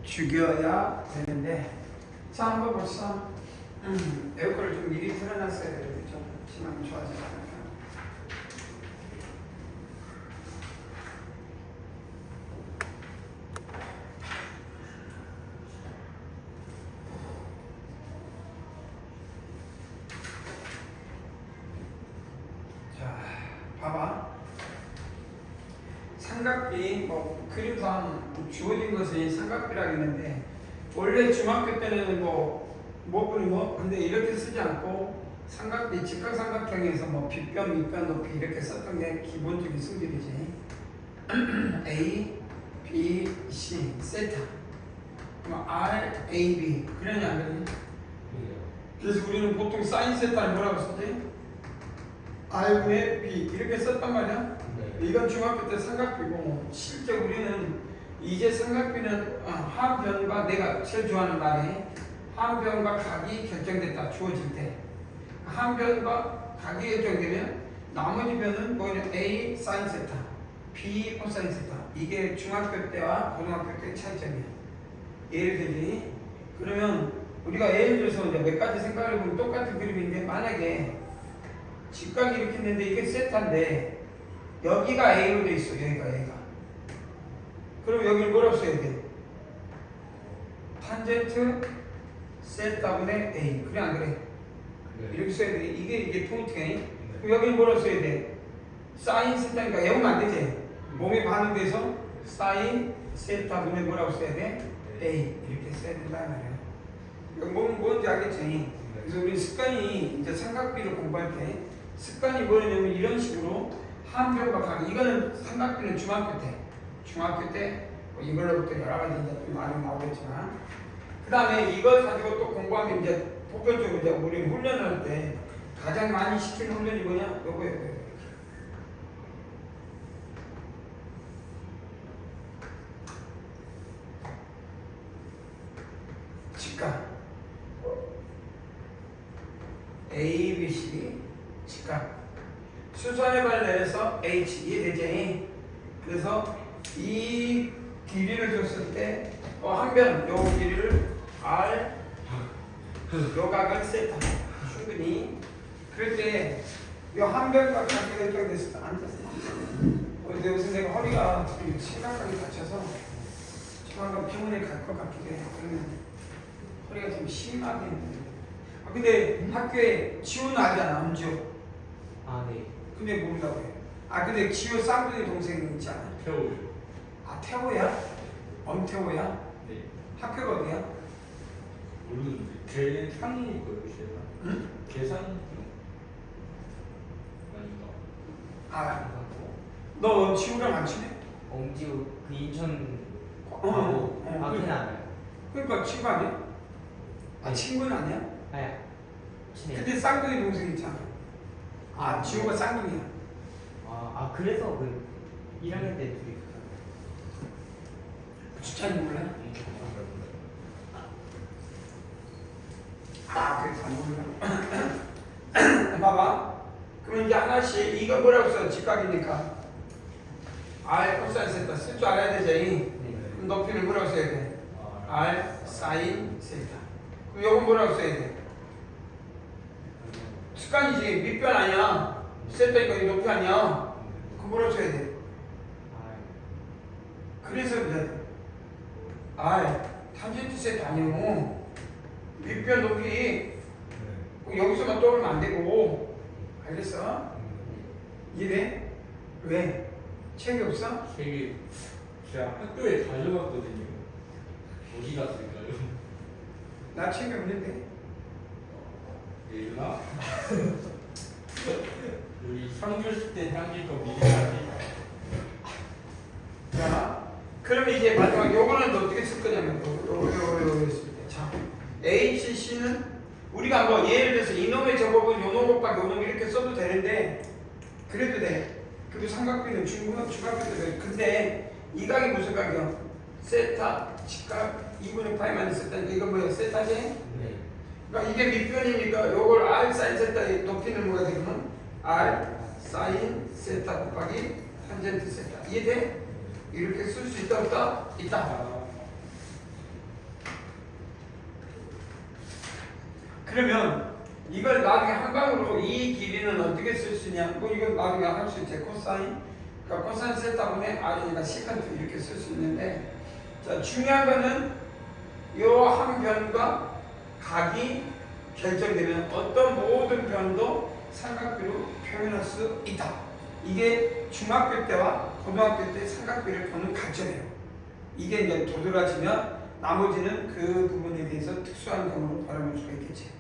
죽여야 되는데 자 한번 벌써 에어컨을 좀 미리 틀어놨어야 되겠죠. 시간이 좋아지지 않을까. 자 봐봐. 삼각비 뭐 그림상 주어진 것이 삼각비라고 했는데 원래 중학교 때는 근데 이렇게 쓰지 않고 삼각비 직각삼각형에서 뭐 빗변, 밑변, 높이 이렇게 썼던 게 기본적인 성질이지. A, B, C, 세타. 그럼 R, A, B 그러냐 안 그러냐? 그래서 우리는 보통 사인 세타를 뭐라고 쓰지? R분의 B 이렇게 썼단 말이야. 이건 중학교 때 삼각비고 실제 우리는 이제 삼각비는 하변과 내가 제일 좋아하는 말이 하변과 각이 결정됐다. 주어질 때 하변과 각이 결정되면 나머지 변은 뭐냐? A 사인 세타, B 코사인 세타. 이게 중학교 때와 고등학교 때 차이점이야. 예를 들지? 그러면 우리가 예를 들어서 이제 몇 가지 생각을 해보면 똑같은 그림인데 만약에 직각이 이렇게 있는데 이게 세타인데 여기가 A로 돼 있어. 여기가 A가. 그럼 여기를 뭐라고 써야 돼? 탄젠트 세타분의 A. 그래 안 그래? 네. 이렇게 써야 돼. 이게 포인트가. 네. 그럼 여기를 뭐라고 써야 돼? 사인 세타니까 외우면 안 되지? 몸에 반응돼서 사인 세타분의 뭐라고 써야 돼? A. 이렇게 써야 된다 말이야. 여기 뭔지 알겠지? 그래서 우리 습관이 이제 삼각비를 공부할 때 습관이 뭐냐면 이런 식으로 한변과 각. 이거는 삼각비는 중학교 때 뭐 이걸로부터 여러 가지 이제 좀 많이 나오겠지만 그 다음에 이걸 가지고 또 공부하면 이제 보편적으로 이제 우리 훈련을 할 때 가장 많이 시키는 훈련이 뭐냐? 요거예요. 직각 A, B, C 직각 수선의 발을 내려서 H 이해되지? 그래서 이 길이를 줬을 때 한 변, 요 길이를 R 요 각을 세타 충분히 그럴 때 요 한 변과 각이 결정됐을 때 앉았어. 근데 요새 내가 허리가 지금 심각하게 다쳐서 조만간 병원에 갈 것 같기도 해. 그러면 허리가 좀 심하게 근데 학교에 지호는 알잖아. 엄지호. 네. 근데 모른다고 해. 근데 지호 쌍둥이 동생이 있지 않아? 태호요. 태호야? 엄태호야? 네. 학교가 어디야? 모르는데 계산이 있고요. 응? 계산 아닌가? 너 지호랑 안 친해? 엄지우 그 인천 어. 걔는 알아요. 그러니까 친구 아니야? 네. 친구는 아니야? 아야 친해요. 근데 쌍둥이 동생 있잖아. 지호가 쌍둥이야. 그래서 그 1학년 때 둘이 주찬이 몰라? 그래서 안 몰라. 봐봐. 그럼 이제 하나씩 이거 뭐라고 써? 직각이니까 R 코사인 세타 쓸 줄 알아야 되지. 그럼 높이를 뭐라고 써야 돼? R 사인 세타. 그럼 요건 뭐라고 써야 돼? 습관이지. 밑변 아니야. 세타니까 이 높이 아니야. 그럼 뭐라고 써야 돼? 그래서 이제 탄젠트 세타 아니고 밑변 높이 여기서만 떠오르면 안 되고. 알겠어? 이래? 왜? 책이 없어? 책이 제가 학교에 가져갔거든요. 어디 갔을까요? 나 책이 없는데. 예준아? 우리 3교시 때 향기 거 미리 하지. 자, 그러면 이제 마지막 요거는 어떻게 쓸 거냐면 요거 쓸 때. 자, HC는 우리가 뭐 예를 들어서 이놈의 제곱은 요놈 곱하기 요놈 이렇게 써도 되는데 그래도 돼. 그리고 삼각비는 중학교 때 돼. 근데 이 각이 무슨 각이야? 세타 직각 2분의 파이만 있었다니까 이거 뭐야? 세타지? 네. 그러니까 이게 밑변이니까 요걸 R 사인 세타의 높이는 뭐가 되면 R 사인 세타 곱하기 탄젠트 세타. 이해돼? 이렇게 쓸 수 있다 없다? 있다. 그러면 이걸 나중에 한 방으로 이 길이는 어떻게 쓸 수 있냐? 뭐 이건 나중에 할 수 있지. 코사인. 그러니까 코사인 세타분의 r이니까 시컨트 이렇게 쓸 수 있는데, 자 중요한 거는 요 한 변과 각이 결정되면 어떤 모든 변도 삼각비로 표현할 수 있다. 이게 중학교 때와 고등학교 때 삼각비를 보는 관점이에요. 이게 이제 도드라지면 나머지는 그 부분에 대해서 특수한 경우로 바라볼 수가 있겠지.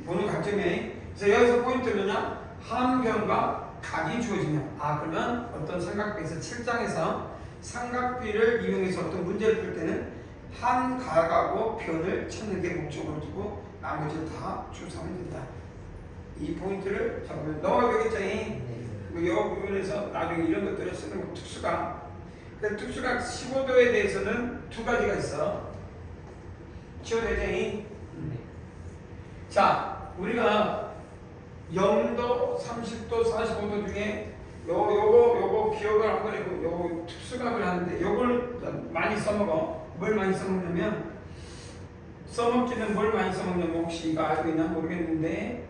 보는 관점이. 그래서 여기서 포인트는요, 한 변과 각이 주어지면, 그러면 어떤 삼각비에서 7장에서 삼각비를 이용해서 어떤 문제를 풀 때는 한 각하고 변을 찾는 게 목적으로 두고 나머지를 다 추상하면 된다. 이 포인트를 잡으면 넘어가겠죠. 이 부분에서 나중에 이런 것들을 쓰는 거 특수각. 그 특수각 15도에 대해서는 두 가지가 있어. 지워되죠. 자, 우리가 0도, 30도, 45도 중에 요거 기억을 한번 해보고 요거 특수각을 하는데 요걸 많이 써먹어. 뭘 많이 써먹냐면, 써먹기는 뭘 많이 써먹냐면 혹시 이거 알고 있나 모르겠는데,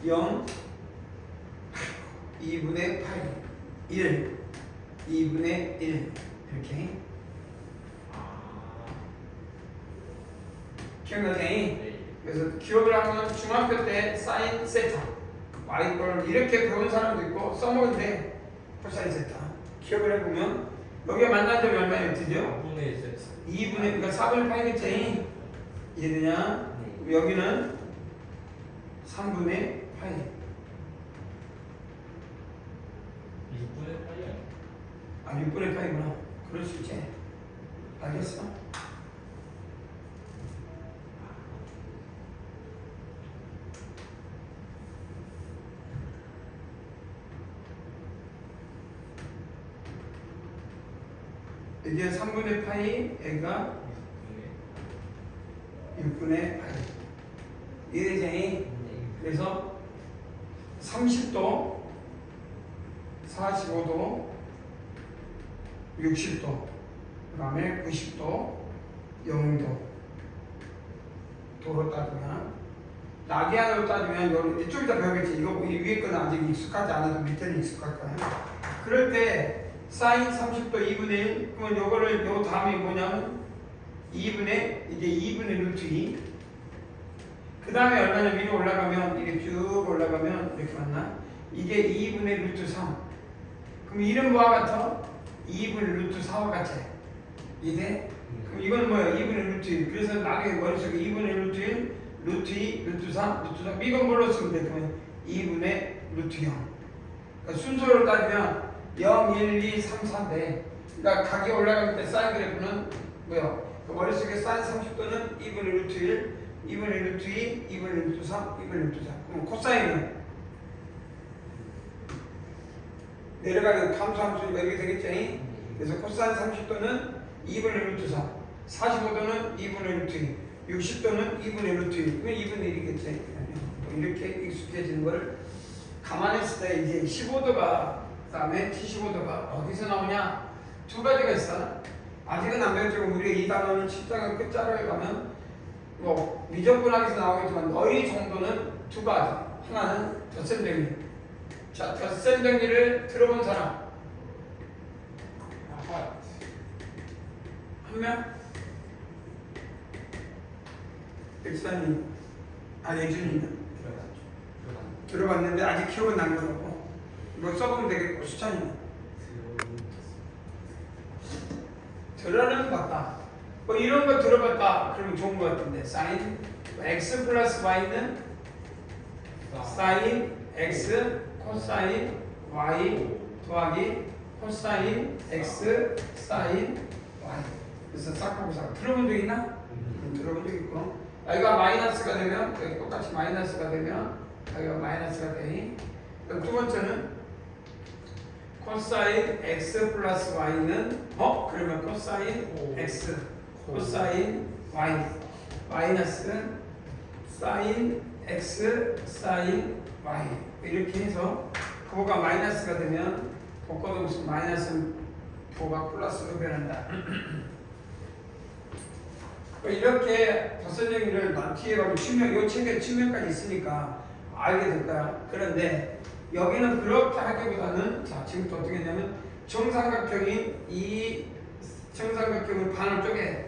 0 2분의 8 1 2분의 1 이렇게 기억나지? 네. 그래서 기억을 하면 중학교 때 사인 세타 y걸 이렇게 배운 사람도 있고 써먹은데 코사인 세타 기억을 해보면 여기가 만난 점이 얼마였죠? 4분의 4. 2분의 그러니까 4분의 8겠지? 이해되냐? 여기는 3분의 8 6분의 8이야. 6분의 8이구나. 그럴 수 있지. 알겠어? 이게 3분의 8이 애가 6분의 8 이해되지? 그래서 30도 45도 60도 그 다음에 90도 0도 도로 따지면 라디안으로 따지면 이쪽 이따 배우겠지. 이거 이 위에 거는 아직 익숙하지 않아도 밑에는 익숙할 거야. 그럴 때 사인 30도 2분의 1 그러면 요거를 요 다음에 뭐냐면 2분의 이제 2분의 루트 2 그 다음에 얼마나 위로 올라가면 이게 쭉 올라가면 이렇게 맞나? 이게 2분의 루트 3 그럼 이런 뭐와 같아? 2분의 루트 4와 같아. 이해? 그럼 이건 뭐야? 2분의 루트 1 그래서 나중에 머릿속에 2분의 루트 1 루트 2 루트 3 루트 3 이건 뭘로 쓰면 돼? 그러면 2분의 루트 0 그러니까 순서로 따지면 0, 1, 2, 3, 4인데 그러니까 각이 올라갈 때 사인 그래프는 뭐야? 그 머릿속에 사인 30도는 2분의 루트 1 2분의 루트 2, 2분의 루트 3, 2분의 루트 4 그럼 코사인은 내려가는 감소함수니까 이렇게 되겠죠? 그래서 코사인 30도는 2분의 루트 4 45도는 2분의 루트 2 60도는 2분의 루트 1 그러면 2분의 1이겠지? 이렇게 익숙해지는 거를 감안했을 때 이제 15도가 그 다음에 75도가 어디서 나오냐? 두 가지가 있어. 아직은 안 배웠지만 우리가 이 단어는 7장의 끝자락에 가면 뭐 미적분학에서 나오겠지만 너희 정도는 두 가지. 하나는 덧셈 정리. 자, 덧셈 정리를 들어본 사람 한 명? 백사님, 예준이는 들어봤는데 아직 기억은 안 나고 뭐 써보면 되겠고 수찬이는 들어는 봤다. 뭐 이런 거 들어봤다. 그러면 좋은 거 같은데 사인 x 플러스 y는 사인 x 코사인 y 더하기 코사인 x 사인 y 그래서 싹하고싹 들어본 적 있나? 들어본 적 있고 여기가 마이너스가 되면 여기 똑같이 마이너스가 되면 여기가 마이너스가 되니 그럼 두 번째는 코사인 x 플러스 y는 그러면 코사인 x 코사인 y 마이너스 사인 x 사인 y 이렇게 해서 그거가 마이너스가 되면 복고동식 마이너스 도가 플러스로 변한다. 이렇게 덧선정리를 난 뒤에 가면 측면, 요 책에 측면까지 있으니까 알게 될 거야. 그런데 여기는 그렇게 하기보다는 자 지금부터 어떻게 했냐면 정삼각형인 이 정삼각형을 반을 쪼개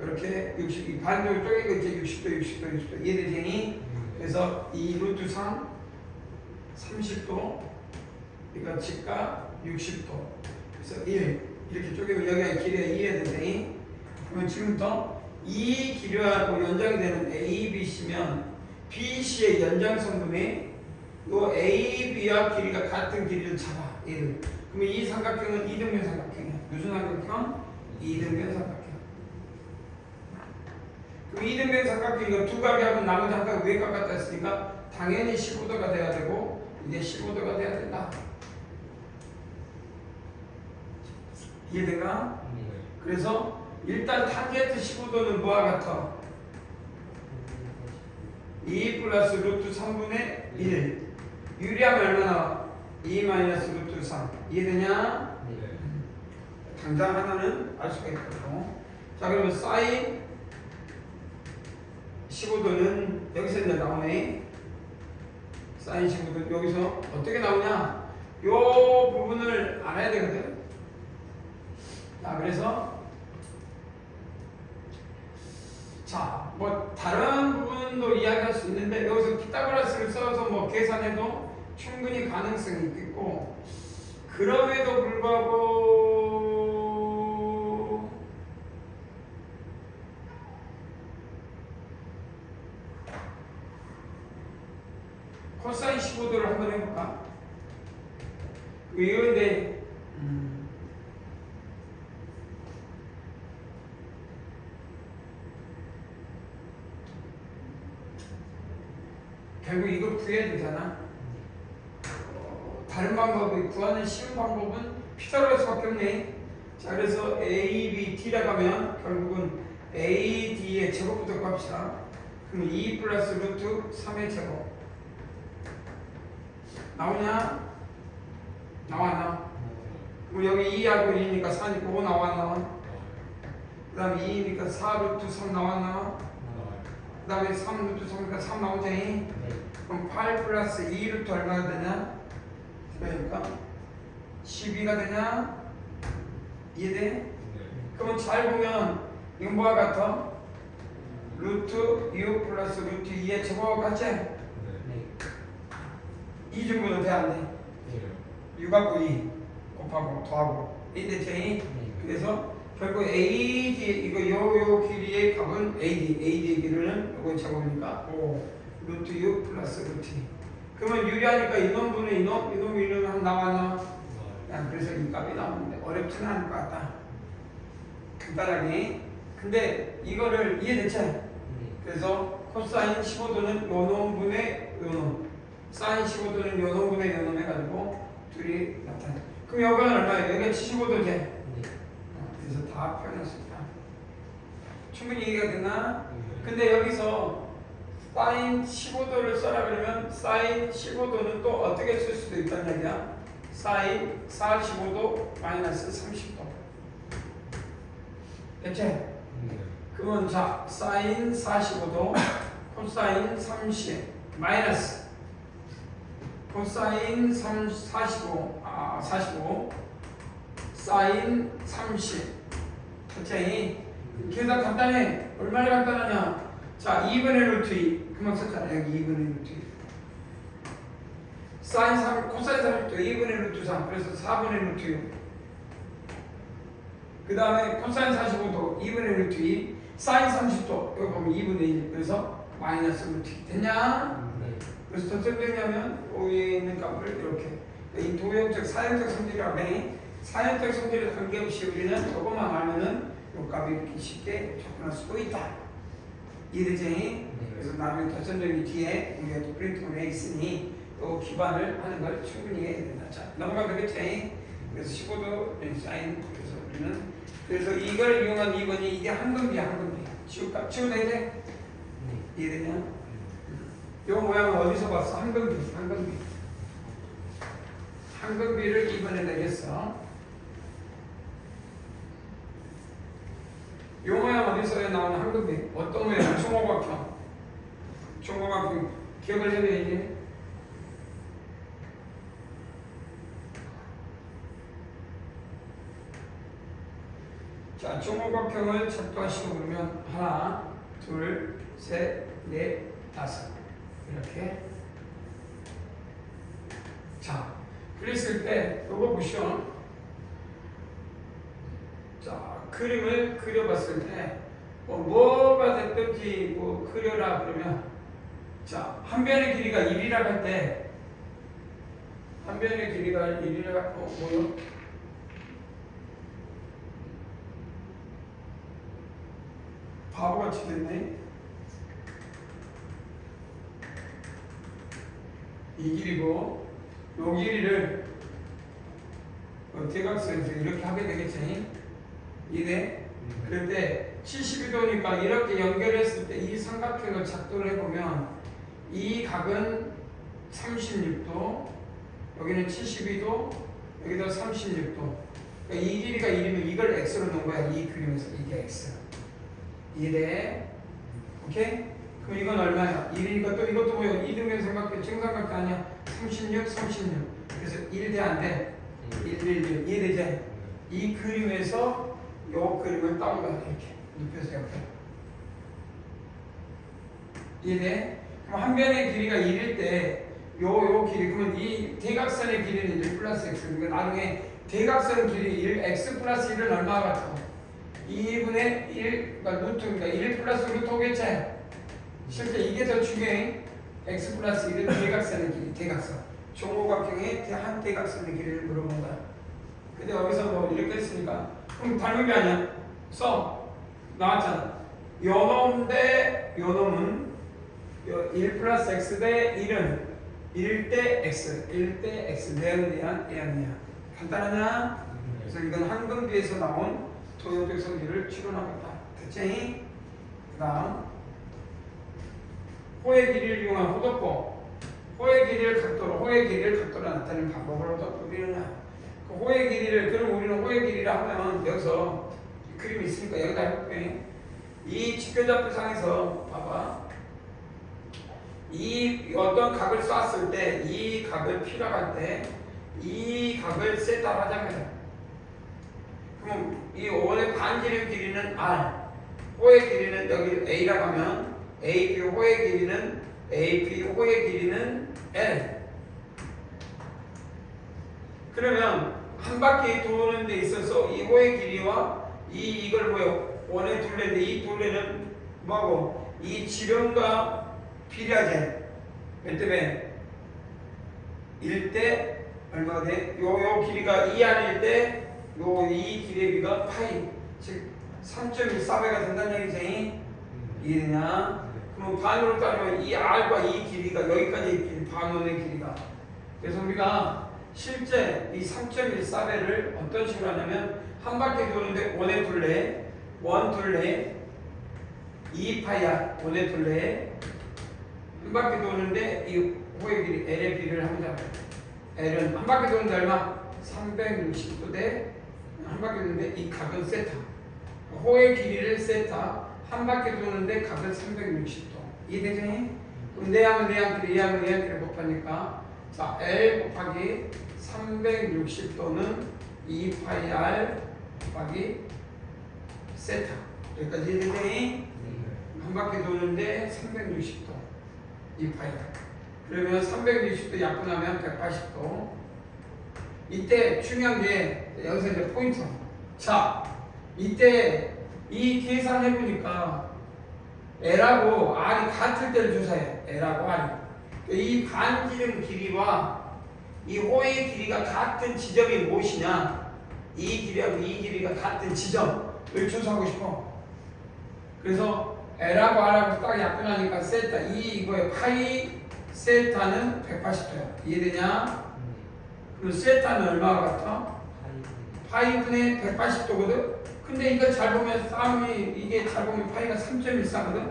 이렇게 60, 반쪽을 쪼개고 이제 60도 60도 60도 이해되니? 그래서 이 루트 3 30도 이거 직각 60도 그래서 1 이렇게 쪼개면 여기가 길이가 2해야 되니? 그러면 지금부터 이 길이하고 연장이 되는 ABC면 BC의 연장선분의 요 AB와 길이가 같은 길이를 잡아 얘를. 그러면 이 삼각형은 이등변 삼각형이야. 무슨 삼각형? 이등변 삼각형. 그럼 이등변 삼각형 이거 두 각이 하면 나머지 한 각이 외각 같다 했으니까 당연히 15도가 돼야 되고 이게 15도가 돼야 된다. 이해된가? 그래서 일단 탄젠트 15도는 뭐와 같아? 2 플러스 루트 3분의 1 유리하면 얼마나? 2 마이너스 루트 3 이해되냐? 네. 당장 하나는 알 수가 있고 자 그러면 사인 15도는 여기서 이제 나오네. 사인 15도 여기서 어떻게 나오냐? 요 부분을 알아야 되거든. 자 그래서 자, 뭐 다른 부분도 이야기할 수 있는데 여기서 피타고라스를 써서 뭐 계산해도 충분히 가능성이 있겠고 그럼에도 불구하고 코사인 15도를 한번 해볼까? 이건데 결국 이걸 구해야 되잖아. 다른 방법이 구하는 쉬운 방법은 피타고라스밖에 없네. 자 그래서 A, B, D라고 하면 결국은 A, D의 제곱부터 구합시다. 그럼 2 플러스 루트 3의 제곱 나오냐? 나왔나? 그럼 여기 2하고 2니까 4니까 5 나왔나? 그 다음에 2니까 4 루트 3 나왔나? 그 다음에 3 루트 3이니까 3 나오지? 그럼 8 플러스 2 루트 얼마가 되냐? 그러니까 12가 되냐? 이해돼? 그러면 잘 보면 이건 뭐와 같아? 루트 6 플러스 루트 2의 제곱과 같지? 2 정도는 돼 안 돼? 6하고 2 곱하고 더하고 이해되지? 그래서 결국 AD 이거 요 길이의 값은 AD의 길이는 요거 제곱이니까 5 루트 6 플러스 루트 2 그러면 유리하니까 이놈분의 이놈 한 나왔나? 야, 그래서 이 값이 나오는데 어렵지는 않을 것 같다. 간단하게. 근데 이거를 이해됐지? 그래서 코사인 15도는 요놈분의 요놈 사인 15도는 요놈분의 요놈 해가지고 둘이 나타나. 그럼 여기는 얼마예요? 여기가 75도지? 그래서 다 표현할 수 있다. 충분히 이해가 됐나? 근데 여기서 사인 15도를 써라 그러면 사인 15도는 또 어떻게 쓸 수도 있다는 얘기야. 사인 45도 마이너스 30도. 됐지? 그러면 자 사인 45도 코사인 30 마이너스 코사인 45 사인 30 됐지? 계산 간단해. 얼마나 간단하냐? 자 2분의 루트 2 금방 썼잖아. 여기 2분의 루트 2 사인 3 코사인 30도 2분의 루트 3 그래서 4분의 루트 6 그 다음에 코사인 45도 2분의 루트 2 사인 30도 여기 보면 2분의 1 그래서 마이너스 루트 2 됐냐? 그래서 어떻게 되냐면 위에 있는 값을 이렇게 이 도형적 사형적 성질이라고 해. 사형적 성질에 관계없이 우리는 저것만 알면은 이 값이 이렇게 쉽게 접근할 수도 있다. 이해되지? 그래서 나중에 덧선정리 뒤에 우리가 또 프린팅을 해 있으니 또 기반을 하는 걸 충분히 해야 된다. 자 넘어가면 되겠지? 그래서 15도 사인 그래서 우리는 그래서 이걸 이용한 2번이 이게 한금비야 한금비. 치울까? 치우다 이제? 이해되냐? 요 모양은 어디서 봤어? 한금비 한금비를 2번에 내겠어. 어디서 나오는 한국이 어떤 모양? 총호각형. 총호각형 기억을 해야지. 자, 총호각형을 작도하시고 그러면 하나, 둘, 셋, 넷, 다섯 이렇게. 자, 그랬을 때 요거 보시오. 자, 그림을 그려봤을 때 뭐가 됐든지 뭐 그려라 그러면 자, 한 변의 길이가 1이라 할 때 한 변의 길이가 1이라 뭐요? 바보같이 됐네. 이 길이고 요 길이를 대각선에서 이렇게 하게 되겠지. 이네. 그런데 72도니까 이렇게 연결했을 때 이 삼각형을 작도를 해보면 이 각은 36도, 여기는 72도, 여기도 36도. 그러니까 이 길이가 1이면 이걸 x로 놓은 거야. 이 그림에서 이게 x. 이래. 오케이? 그럼 이건 얼마야? 1이니까 또 이것도 뭐야? 이등변 삼각형, 정삼각형 아니야? 36, 36. 그래서 1대 안 돼? 1. 이해되지? 이 그림에서 요 그림을 따오라 이렇게 눕혀서 옆에. 이해돼? 그럼 한 변의 길이가 1일 때 요 길이 그러면 이 대각선의 길이는 1 플러스 x. 그러니까 나중에 대각선 길이 1 x 플러스 1은 얼마 같아? 2분의 1, 그러니까 루트니까 1 플러스 루트 오겠지? 실제 이게 더 중요해. x 플러스 1은 대각선의 길이, 대각선. 종호각형의 한 대각선의 길이를 물어본 거야. 근데 여기서 뭐 이렇게 했으니까 그럼 닮은 게 아니야. 나왔잖아. 요 놈 대 요 놈은 1 플러스 x 대 1은 1 대 x, 1 대 x. 내연이야. 간단하냐? 그래서 이건 한근비에서 나온 도형적 성질을 추론하겠다. 됐지? 그 다음 호의 길이를 이용한 호덕법. 호의 길이를 각도로 나타내는 방법을 어떻게 우리느냐? 그 호의 길이를, 그럼 우리는 호의 길이라 하면 여기서 그림이 있으니까 여기다 해볼게. 이 직교잡표상에서 봐봐. 이 어떤 각을 쐈을 때 이 각을 필요할 때 이 각을 세타 하자면 그럼 이 원의 반지름 길이는 r, 호의 길이는 여기 a라고 하면 AP 호의 길이는 L. 그러면 한 바퀴 도는 데 있어서 이 호의 길이와 이걸 뭐예요? 원의 둘레인데 이 둘레는 뭐하고 이 지름과 비례하지. 몇 대 몇? 1대 얼마가 돼? 요 길이가 2 아닐 때 이 길이의 비가 파이, 즉 3.14배가 된다는 얘기지. 이해되냐? 그럼 반으로 따르면 이 r과 이 길이가 여기까지 길, 반원의 길이가. 그래서 우리가 실제 이 3.14배를 어떤 식으로 하냐면 한 바퀴 도는데 원의 둘레, 원 둘레 2파이야. 원의 둘레 한 바퀴 도는데 이 호의 길이 L의 비를 하자. L은 한 바퀴 도는데 얼마? 360도 대 한 바퀴 도는데 이 각은 세타. 호의 길이를 세타. 한 바퀴 도는데 각은 360도. 이해되지? 그럼 내하면 내한끼리, 이하면 내한끼리 곱하니까 자 L 곱하기 360도는 2파이 R 곱하기 세타. 여기까지 이해되지? 한 바퀴 도는데 360도 2파이 R. 그러면 360도 약분하면 180도. 이때 중요한 게 여기서 이제 포인트. 자, 이때 이 계산해 보니까 L하고 R이 같을 때를 조사해. L하고 R이. 이 반지름 길이와 이 호의 길이가 같은 지점이 무엇이냐? 이 길이하고 이 길이가 같은 지점을 조사하고 싶어. 그래서 L하고 R하고 딱 약분하니까 세타 이거에 파이 세타는 180도야. 이해되냐? 그럼 세타는 얼마가 같아? 파이분의 180도거든? 근데 이거 잘 보면 이게 잘 보면 파이가 3.14거든?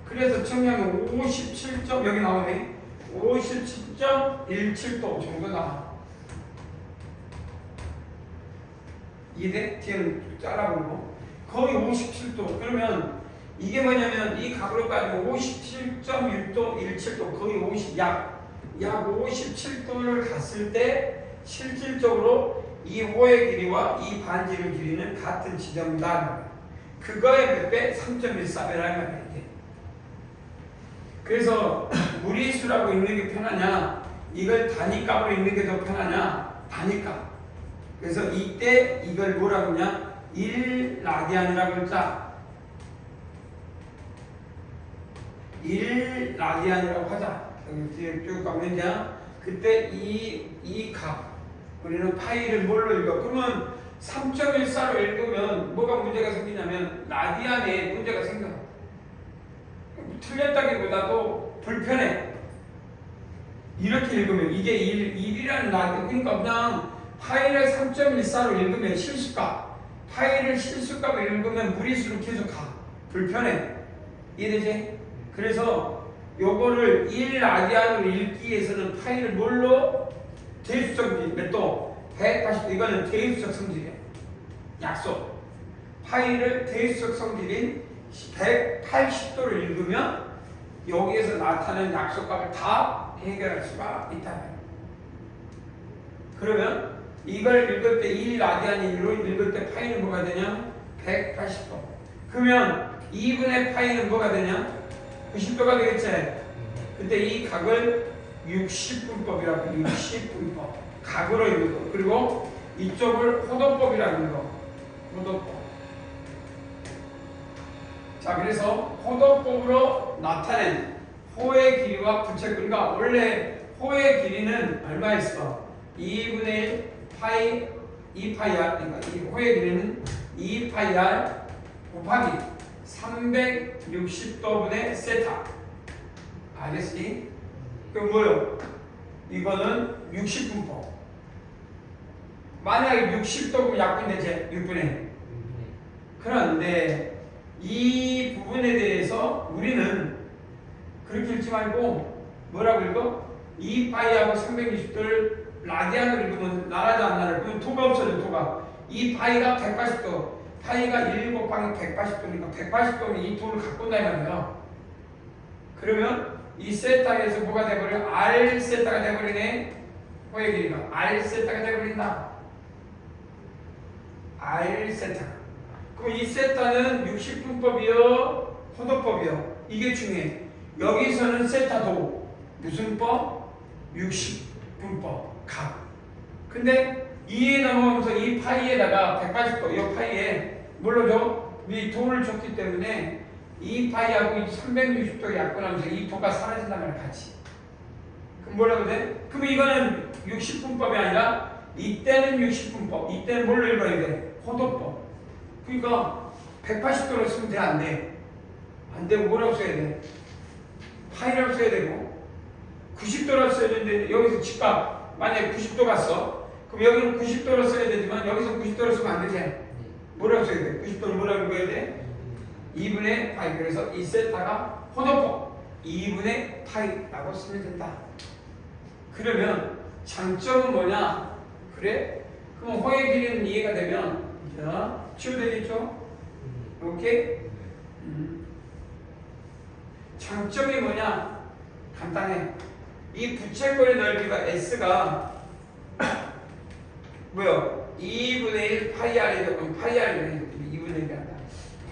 그래서 정리하면 57점, 여기 나오네. 57.17도 정도 나와. 이해돼? 뒤에는 잘라보고. 거의 57도. 그러면 이게 뭐냐면 이 각으로 따지면 57.1도, 17도, 거의 약 57도를 갔을 때 실질적으로 이 호의 길이와 이 반지름 길이는 같은 지점이다. 그거의 몇 배? 3.14배라는 말이야 이게. 그래서 무리수라고 읽는 게 편하냐, 이걸 단위값으로 읽는 게 더 편하냐, 단위값. 그래서 이때 이걸 뭐라고 하냐, 1라디안이라고 했자. 1라디안이라고 하자. 여기 쭉 가면 이제 그때 이 값 우리는 파이를 뭘로 읽어? 그러면 3.14로 읽으면 뭐가 문제가 생기냐면 라디안에 문제가 생겨. 틀렸다기보다도 불편해. 이렇게 읽으면 이게 1이라는 라디안, 그러니까 그냥 파이를 3.14로 읽으면 실수값, 파이를 실수값으로 읽으면 무리수로 계속 가. 불편해. 이해되지? 그래서 요거를 1라디안으로 읽기 위해서는 파이를 뭘로? 대수적 성질. 몇 도? 180도. 이거는 대수적 성질이야. 약속. 파이를 대수적 성질인 180도를 읽으면 여기에서 나타나는 약속값을 다 해결할 수가 있다. 그러면 이걸 읽을 때 1라디안으로 읽을 때 파이는 뭐가 되냐? 180도. 그러면 2분의 파이는 뭐가 되냐? 90도가 되겠지? 그때 이 각을 60분법이라고, 60분법. 각으로 읽는 거. 그리고 이쪽을 호도법이라는 거. 호도법. 자, 그래서 호도법으로 나타낸 호의 길이와 부채, 그러니까 원래 호의 길이는 얼마였어? 2분의 1 파이 2파이r, 그러니까 이 호의 길이는 2파이r 곱하기 360도분의 세타. 알겠지? 그럼 뭐요? 이거는 60분법. 만약에 60도면 약분이 되지? 6분의 1. 그런데 이 부분에 대해서 우리는 그렇게 읽지 말고 뭐라고 읽어? 2파이하고 360도를 라디안으로 읽으면 나라지 안 나라. 그러면 도가 없어져. 도가. 이 파이가 180도, 파이가 1 곱하기 180도니까 180도면 이 도를 갖고 온다 이 말이야. 그러면 이 세타에서 뭐가 돼버려? R 세타가 돼버리네. 호의 길이가 R 세타가 돼버린다. R 세타. 그럼 이 세타는 60분법이요, 호도법이요. 이게 중요해. 여기서는 세타도 무슨 법? 60분법. 각. 근데 2에 넘어가면서 이 파이에다가 180도, 이 파이에 뭘로 줘? 이 도를 줬기 때문에 이 파이하고 이 360도 약분하면서 이 도가 사라진단 말이야, 같이. 그럼 뭐라고 돼? 그럼 이거는 60분법이 아니라 이때는 60분법, 이때는 뭘로 읽어야 돼? 호도법. 그러니까 180도로 쓰면 돼, 안 돼? 안 되고 뭐라고 써야 돼? 파이라고 써야 되고 90도라고 써야 되는데 여기서 집값 만약에 90도 갔어. 그럼 여기는 90도로 써야 되지만 여기서 90도로 쓰면 안 되지? 뭐라고 써야 돼? 90도를 뭐라고 읽어야 돼? 2분의 파이. 그래서 이 세타가 호도법 2분의 파이라고 쓰면 된다. 그러면 장점은 뭐냐? 그래? 그럼 호의 길이는 이해가 되면 자, 치유되겠죠? 오케이? 장점이 뭐냐? 간단해. 이 부채꼴의 넓이가 S가 뭐요? 2분의 1 파이 R의 제곱, 파이 R의 2분의 1이 한다.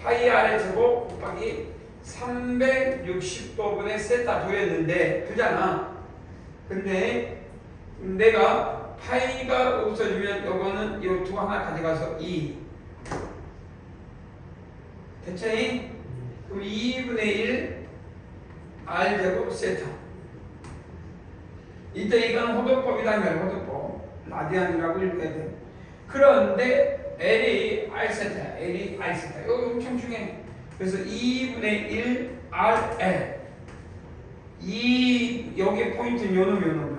파이 R의 제곱 곱하기 360도분의 세타 도였는데, 그잖아. 근데 내가 파이가 없어지면 요거는 이 두 하나 가져가서 2. 대체이? 그럼 2분의 1 R 제곱 세타. 이때 이건 호도법이라면 호도법. 라디안이라고 읽어야 돼. 그런데 L이 R 세타야. L이 R 세타. 이거 엄청 중요해. 그래서 2분의 1 RL. 이 여기에 포인트는 요놈.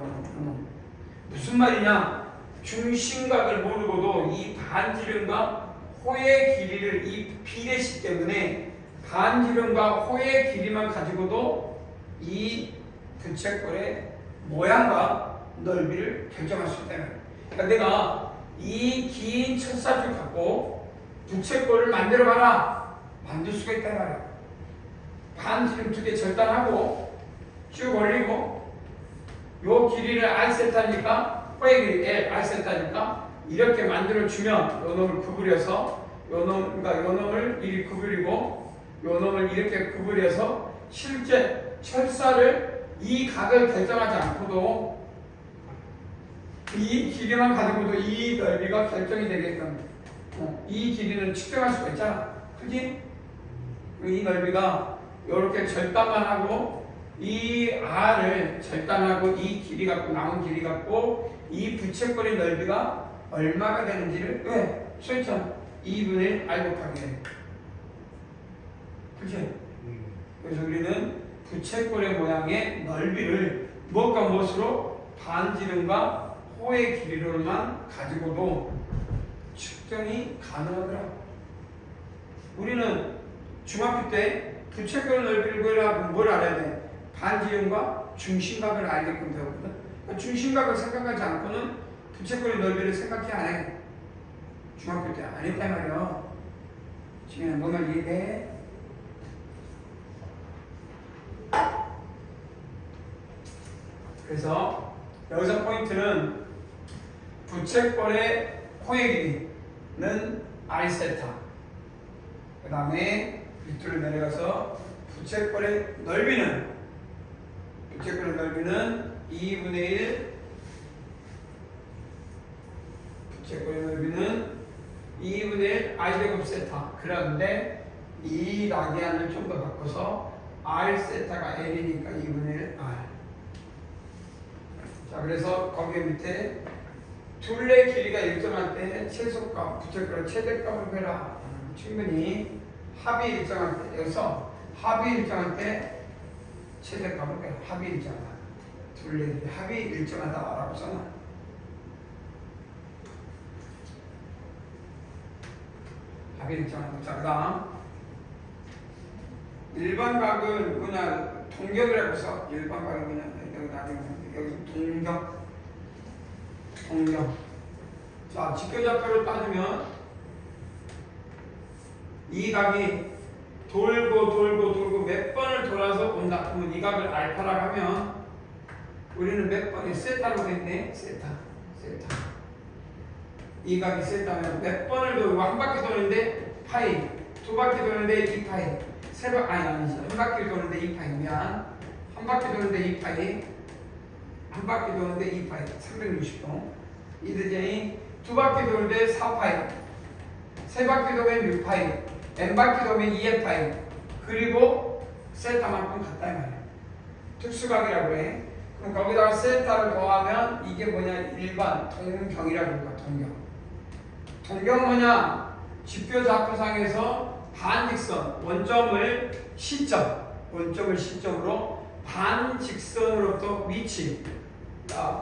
무슨 말이냐? 중심각을 모르고도 이 반지름과 호의 길이를 이 비례식 때문에 반지름과 호의 길이만 가지고도 이 부채꼴의 모양과 넓이를 결정할 수 있다는 거예요. 그러니까 내가 이 긴 첫사줄 갖고 부채꼴을 만들어봐라. 만들 수가 있다 말이야. 반지름 2개 절단하고 쭉 올리고 요 길이를 R세타니까 허의 길이 L R세타니까 이렇게 만들어주면 요 놈을 구부려서 요 놈을 이리 구부리고 요 놈을 이렇게 구부려서 실제 철사를 이 각을 결정하지 않고도 이 길이만 가지고도 이 넓이가 결정이 되게끔 이 길이는 측정할 수가 있잖아. 그지? 이 넓이가 이렇게 절단만 하고 이 R을 절단하고 이 길이 갖고 남은 길이 갖고 이 부채꼴의 넓이가 얼마가 되는지를 왜? 써있잖아. 2분의 1 R 곱하기 1. 그치? 그래서 우리는 부채꼴의 모양의 넓이를 무엇과 무엇으로 반지름과 호의 길이로만 가지고도 측정이 가능하더라. 우리는 중학교 때 부채꼴 넓이를 구하려면 뭘 알아야 돼? 반지름과 중심각을 알게끔 되거든. 그러니까 중심각을 생각하지 않고는 부채꼴의 넓이를 생각해 안 해. 중학교 때 안 했단 말이야. 지금 뭐 말 이해돼? 그래서 여기서 포인트는 부채꼴의 호의 길이는 R세타. 그 다음에 밑으로 내려가서 부채꼴의 넓이는 2분의 1 부채꼴의 넓이는 2분의 1 R제곱 세타. 그런데 이 라디안을 좀 더 바꿔서 R 세타가 L이니까 2분의 1 R. 자, 그래서 거기 밑에 둘레 길이가 일정할 때 최소값, 부채꼴의 최대값을 구해라. 충분히 합이 일정할 때, 여기서 합이 일정할 때 최대값을 구해라. 합이 일정하다. 둘레 길이 합이 일정하다라고 써놔. 합이 일정하다. 자, 그 다음 일반각은 그냥 동경이라고 써. 일반각은 그냥 여기 나중에 여기서 동경. 자, 직교좌표를 따지면 이 각이 돌고 몇 번을 돌아서 온다. 그러면 이 각을 알파라고 하면 우리는 몇 번에 세타라고 했네. 세타. 이 각이 세타면 몇 번을 돌고 한 바퀴 도는데 파이, 두 바퀴 도는데 2파이, 아니지. 한 바퀴 도는데 2파이. 미안. 한 바퀴 도는데 2파이. 한 바퀴 도는데 2파이. 360도. 이 대전이 두 바퀴 도는데 4파이. 세 바퀴 도면 6파이. n 바퀴 도면 2n파이. 그리고 세타만큼 같다 이 말이야. 특수각이라고 해. 그럼 거기다가 세타를 더하면 이게 뭐냐? 일반 동경이라고 할 거야. 동경 뭐냐? 직교좌표상에서 반직선 원점을 시점으로 반직선으로부터 위치,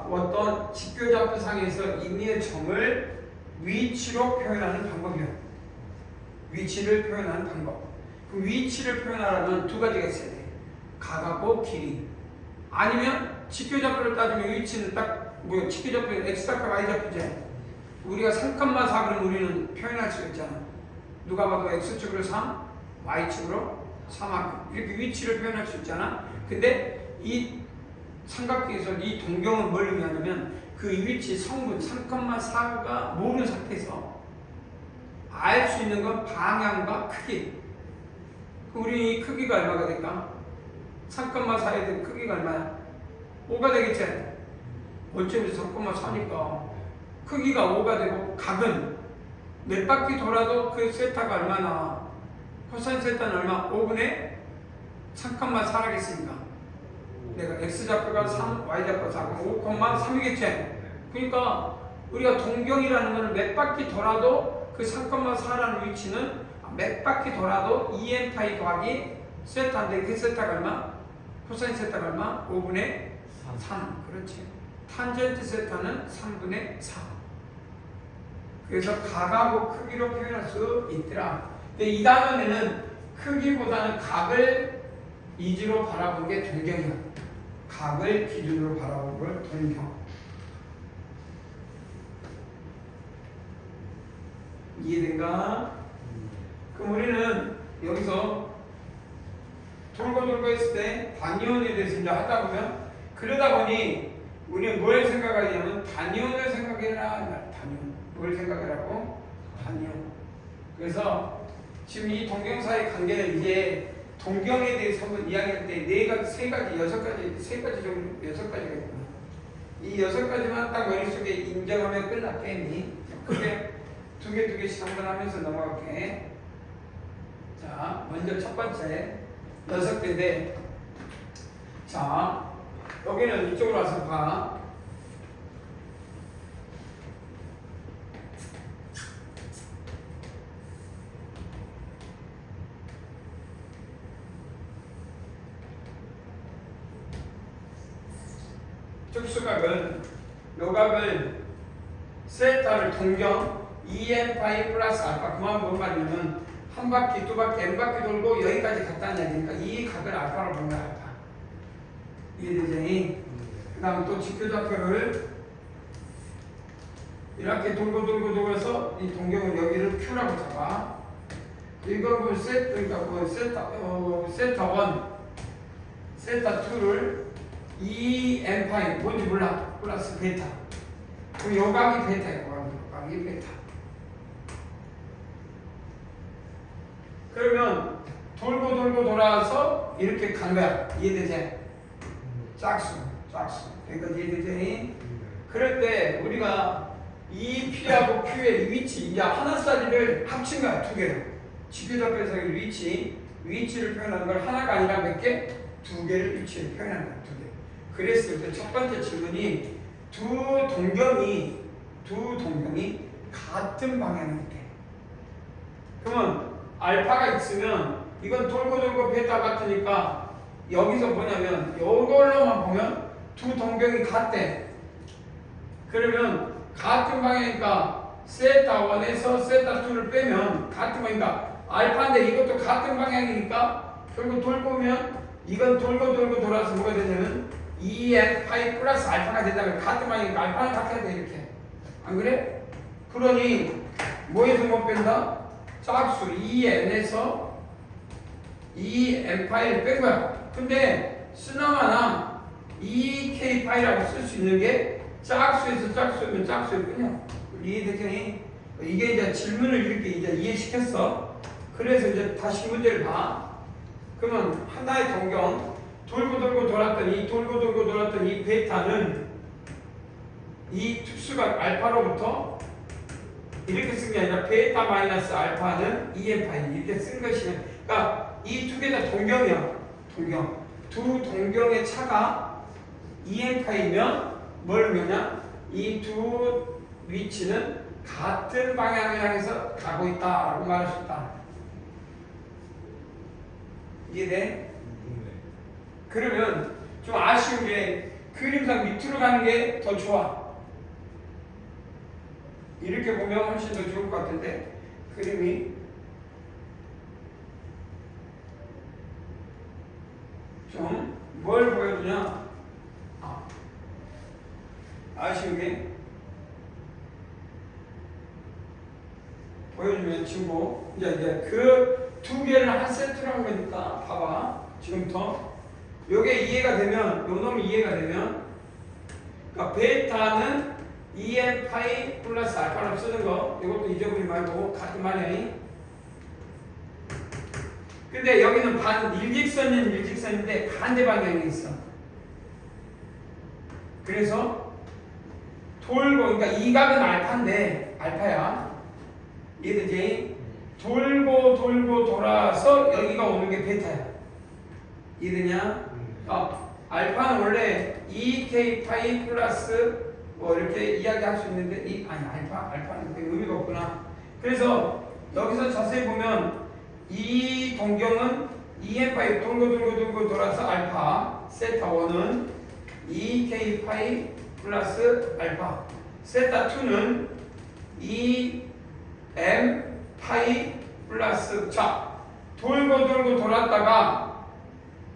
어떤 직교좌표상에서 임의의 점을 위치로 표현하는 방법이야. 위치를 표현하는 방법. 그 위치를 표현하려면 두 가지가 있어야 돼. 각하고 길이. 아니면 직교좌표를 따지면 위치는 딱 뭐야? 직교좌표는 x좌표, y좌표지. 우리가 3,4 그러면 우리는 표현할 수가 있잖아. 누가 봐도 x축으로 3, y축으로 3하고 이렇게 위치를 표현할 수 있잖아. 근데 이 삼각형에서 이 동경은 뭘 의미하냐면 그 위치 성분 3,4가 모르는 상태에서 알 수 있는 건 방향과 크기. 우리 크기가 얼마가 될까? 3,4에 대한 크기가 얼마야? 5가 되겠지? 원점에서 3,4니까 크기가 5가 되고 각은 몇 바퀴 돌아도 그 세타가 얼마나? 코사인 세타는 얼마? 5분의 3,4하겠습니까? 내가 x좌표가 3, y좌표가 4, 5,3이겠지? 그러니까 우리가 동경이라는 것은 몇 바퀴 돌아도 그 3,4라는 위치는 몇 바퀴 돌아도 2n파이 더하기 세타인데 그 세타가 얼마? 코사인 세타가 얼마? 5분의 3. 그렇지. 탄젠트 세타는 3분의 4. 그래서 각하고 크기로 표현할 수 있더라. 근데 이 단원에는 크기보다는 각을 이지로 바라본 게 동경이야. 각을 기준으로 바라본 걸 동경. 이해된가? 그럼 우리는 여기서 돌고 했을 때 단위원에 대해서 이제 하다 보면 그러다 보니 우리는 뭘 생각하냐면 단위원을 생각해라. 단위원. 뭘 생각하라고? 단위원. 그래서 지금 이 동경사의 관계는 이제 동경에 대해서 한번 이야기할 때 네 가지, 세 가지, 세 가지 정도, 6가지가 있구나. 이 6가지만 딱 머릿속에 인정하면 끝났겠니? 크게 두 개씩 한번 하면서 넘어갈게. 자, 먼저 첫 번째 6개인데, 자, 여기는 이쪽으로 와서 봐. 특수각은 요각을 세타를 동경 2n파이 플러스 알파 그만 뭔 말이냐면 한 바퀴 두 바퀴 n 바퀴 돌고 여기까지 갔다는 얘기니까 이 각을 알파로 본 거야. 알파. 이해되지? 그 다음 또 직교좌표를 이렇게 돌고서 이 동경은 여기를 Q라고 잡아. 이거 뭐 그러니까 뭐 세타 1, 세타 2를 2n파이 뭔지 몰라. 플러스 베타. 그럼 요각이 베타야. 요각이 베타. 그러면 돌고 돌아서 이렇게 간 거야. 이해되지? 짝수. 그러니까 이해되지? 그럴 때 우리가 이 P하고 Q의 위치, 이제 하나짜리를 합친 거야. 두 개로. 직교좌표에서 위치를 표현하는 걸 하나가 아니라 몇 개? 두 개를 위치를 표현하는 거야. 두 개. 그랬을 때 첫 번째 질문이 두 동경이 같은 방향일 때. 그러면 알파가 있으면 이건 돌고 베타 같으니까 여기서 뭐냐면 이걸로만 보면 두 동경이 같대. 그러면 같은 방향이니까 세타 1에서 세타 2를 빼면 같은 방향이니까 알파인데 이것도 같은 방향이니까 결국 돌보면 이건 돌고 돌아서 뭐가 되냐면 2n 파이 플러스 알파가 된다면 같은 방향이니까 알파는 같아야 돼. 이렇게 안 그래? 그러니 뭐에서 못 뺀다? 짝수 2n에서 2n 파이를 뺀 거야. 근데 쓰나마나 2k 파이라고 쓸 수 있는 게 짝수에서 짝수면 짝수일 뿐이야. 이해되니? 이게 이제 질문을 이렇게 이제 이해시켰어. 그래서 이제 다시 문제를 봐. 그러면 하나의 동경 돌고 돌았던 이 베타는 이 특수각 알파로부터 이렇게 쓴 게 아니라 베타 마이너스 알파는 2n파이 이렇게 쓴 것이면, 그러니까 이 두 개 다 동경이야. 두 동경의 차가 2n파이면 뭘 의미하냐? 이 두 위치는 같은 방향을 향해서 가고 있다라고 말할 수 있다. 이해돼? 그러면 좀 아쉬운 게 그림상 밑으로 가는 게 더 좋아. 이렇게 보면 훨씬 더 좋을 것 같은데 그림이 좀 뭘 보여주냐? 아쉬운 게 보여주면 친구 이제 그 두 개를 한 세트로 한 거니까 봐봐. 지금부터 요게 이해가 되면 요 놈이 이해가 되면 그러니까 베타는 2n 파이 플러스 알파로 쓰는 거 이것도 잊어버리지 말고 같은 말이야. 근데 여기는 일직선인데 반대 방향에 있어. 그래서 돌고 그러니까 이 각은 알파인데 알파야. 이해되지? 돌고 돌아서 여기가 오는 게 베타야. 이해되냐? 알파는 원래 2k 파이 플러스 뭐 이렇게 이야기할 수 있는데 알파는 의미가 없구나. 그래서 여기서 자세히 보면 이 동경은 2n 파이 돌고 돌아서 알파, 세타 1은 2k 파이 플러스 알파, 세타 2는 2m 파이 플러스 자 돌고 돌았다가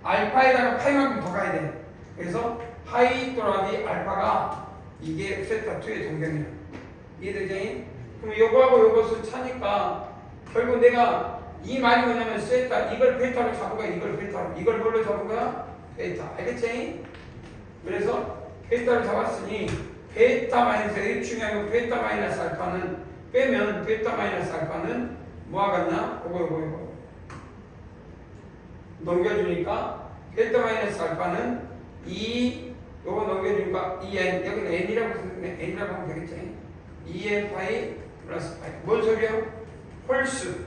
알파에다가 파이만큼 더 가야 돼. 그래서 파이 더하기 알파가 이게 세타 2의 동경이야. 이해되지? 그럼 요거하고 요것을 차니까 결국 내가 이 말이 뭐냐면 세타 이걸 베타로 잡은 거야. 이걸 베타로. 이걸 뭘로 잡은 거야? 베타. 알겠지? 그래서 베타를 잡았으니 베타 마이너스 A 중요한 건 베타 마이너스 알파는 빼면 베타 마이너스 알파는 뭐가 같나? 이거 넘겨주니까 베타 마이너스 알파는 2 요거 넘겨주니까 2n 여기는 n이라고 하면 되겠지? 2n 파이 플러스 파이 뭔 소리야? 홀수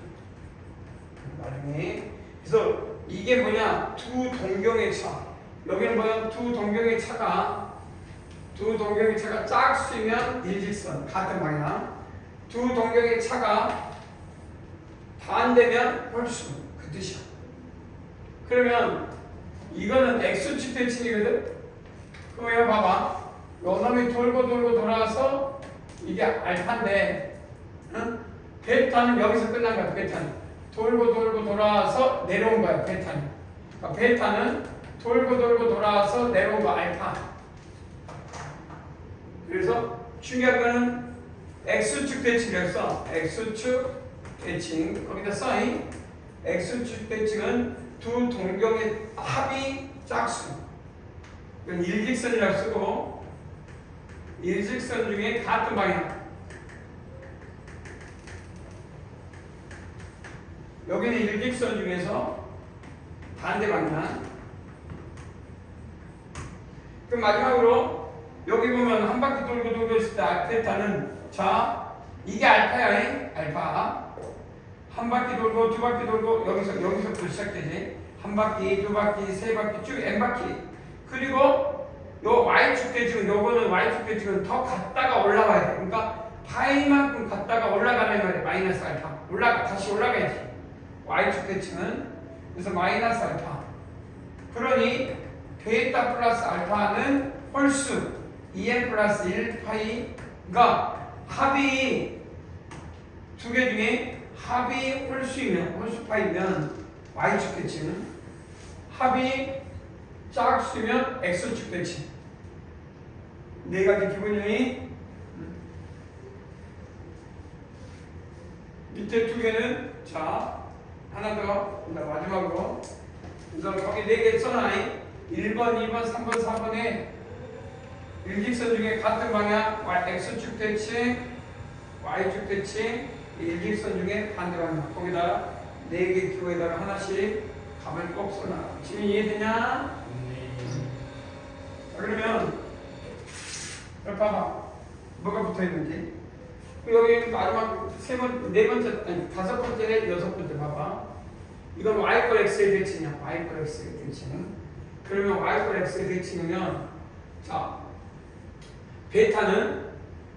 나중에 그래서 이게 뭐냐? 두 동경의 차 여기는 뭐야? 두 동경의 차가 짝수면 일직선 같은 방향 두 동경의 차가 반대면 홀수 그 뜻이야. 그러면 이거는 X축 대칭이거든? 그럼 여기 봐봐 요 놈이 돌고 돌아서 이게 알파인데 응? 베타는 여기서 끝난 거야. 베타는 돌고 돌아서 내려온 거야. 베타는 그러니까 베타는 돌고 돌아서 내려온 거 알파. 그래서 중요한 거는 X축 대칭이었어. X축 대칭 거기다 사인 X축 대칭은 두 동경의 합이 짝수 이건 일직선이라고 쓰고 일직선 중에 같은 방향 여기는 일직선 중에서 반대 방향 그럼 마지막으로 여기 보면 한 바퀴 돌고 있을 때 베타는 자 이게 알파야. 알파 한 바퀴 돌고 두 바퀴 돌고 여기서부터 시작되지. 한 바퀴 두 바퀴 세 바퀴 쭉 n 바퀴 그리고 요 y축 대칭은 요거는 y축 대칭은 더 갔다가 올라가야 돼. 그러니까 파이만큼 갔다가 올라가는 말이야. 마이너스 알파 다시 올라가야지. y축 대칭은 그래서 마이너스 알파 그러니 베타 플러스 알파는 홀수 2n 플러스 1 파이가 합이 두 개 중에 합이 홀수 파이면 y축 대칭 합이 짝수면 x축 대칭 네 가지 기본 유형이 밑에 두 개는 자 하나 더 마지막으로 그래서 거기 네 개 써놔. 1번, 2번, 3번, 4번에 일직선 중에 같은 방향 x축 대칭, y축 대칭 일직선 중에 반대 방향 거기다 4개 기호에다가 하나씩 값을 꼭 써놔. 지금 이해되냐? 자, 그러면 여기 봐봐 뭐가 붙어있는지 여기 마지막 네 번째 아니 다섯 번째 여섯 번째 봐봐 이건 y꼴 x의 대칭이야. y꼴 x의 대칭 그러면 y꼴 x의 대칭이면 자 베타는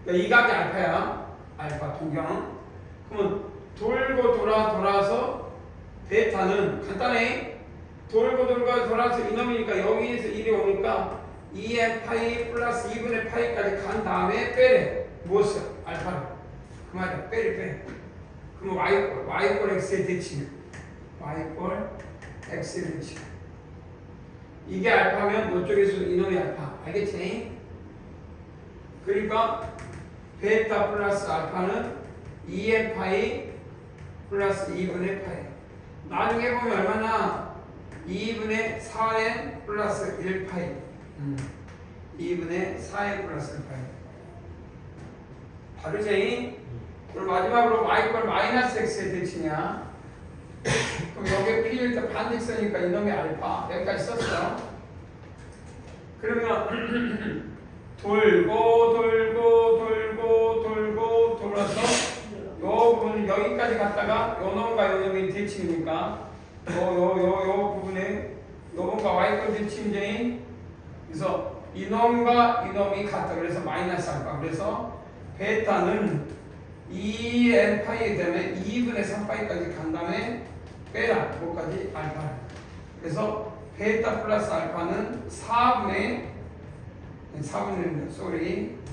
이 각이 알파야. 알파 동경 그러면 돌고 돌아서 베타는 간단해. 돌고 돌아서 이놈이니까 여기에서 1이 오니까 2n 파이 플러스 2분의 파이까지 간 다음에 빼래. 무엇을? 알파를. 그 말이야. 빼. 그러면 y꼴 x의 대칭. y꼴 x의 대칭. 이게 알파면 이쪽에서 이놈이 알파. 알겠지? 그러니까 베타 플러스 알파는 2n 파이 플러스 2분의 파이. 나중에 보면 얼마나? 2분의 4n 플러스 1파이. 2분의 4n 플러스 1파이. 다르지? 그럼 마지막으로 y꼴 마이너스 x의 대칭이야. 그럼 여기 P일 때 반직선이니까 이놈이 알파. 여기까지 썼어. 그러면 돌아서 요 부분은 여기까지 갔다가 요 놈과 요 놈이 대칭이니까 요 부분에 요놈과 y꼴 대칭제인 그래서 이놈과 이놈이 같다. 그래서 마이너스 알파. 그래서 베타는 2n 파이에 되면 2분의 3파이까지 간 다음에 빼라. 그거까지 알파. 그래서 베타 플러스 알파는 2분의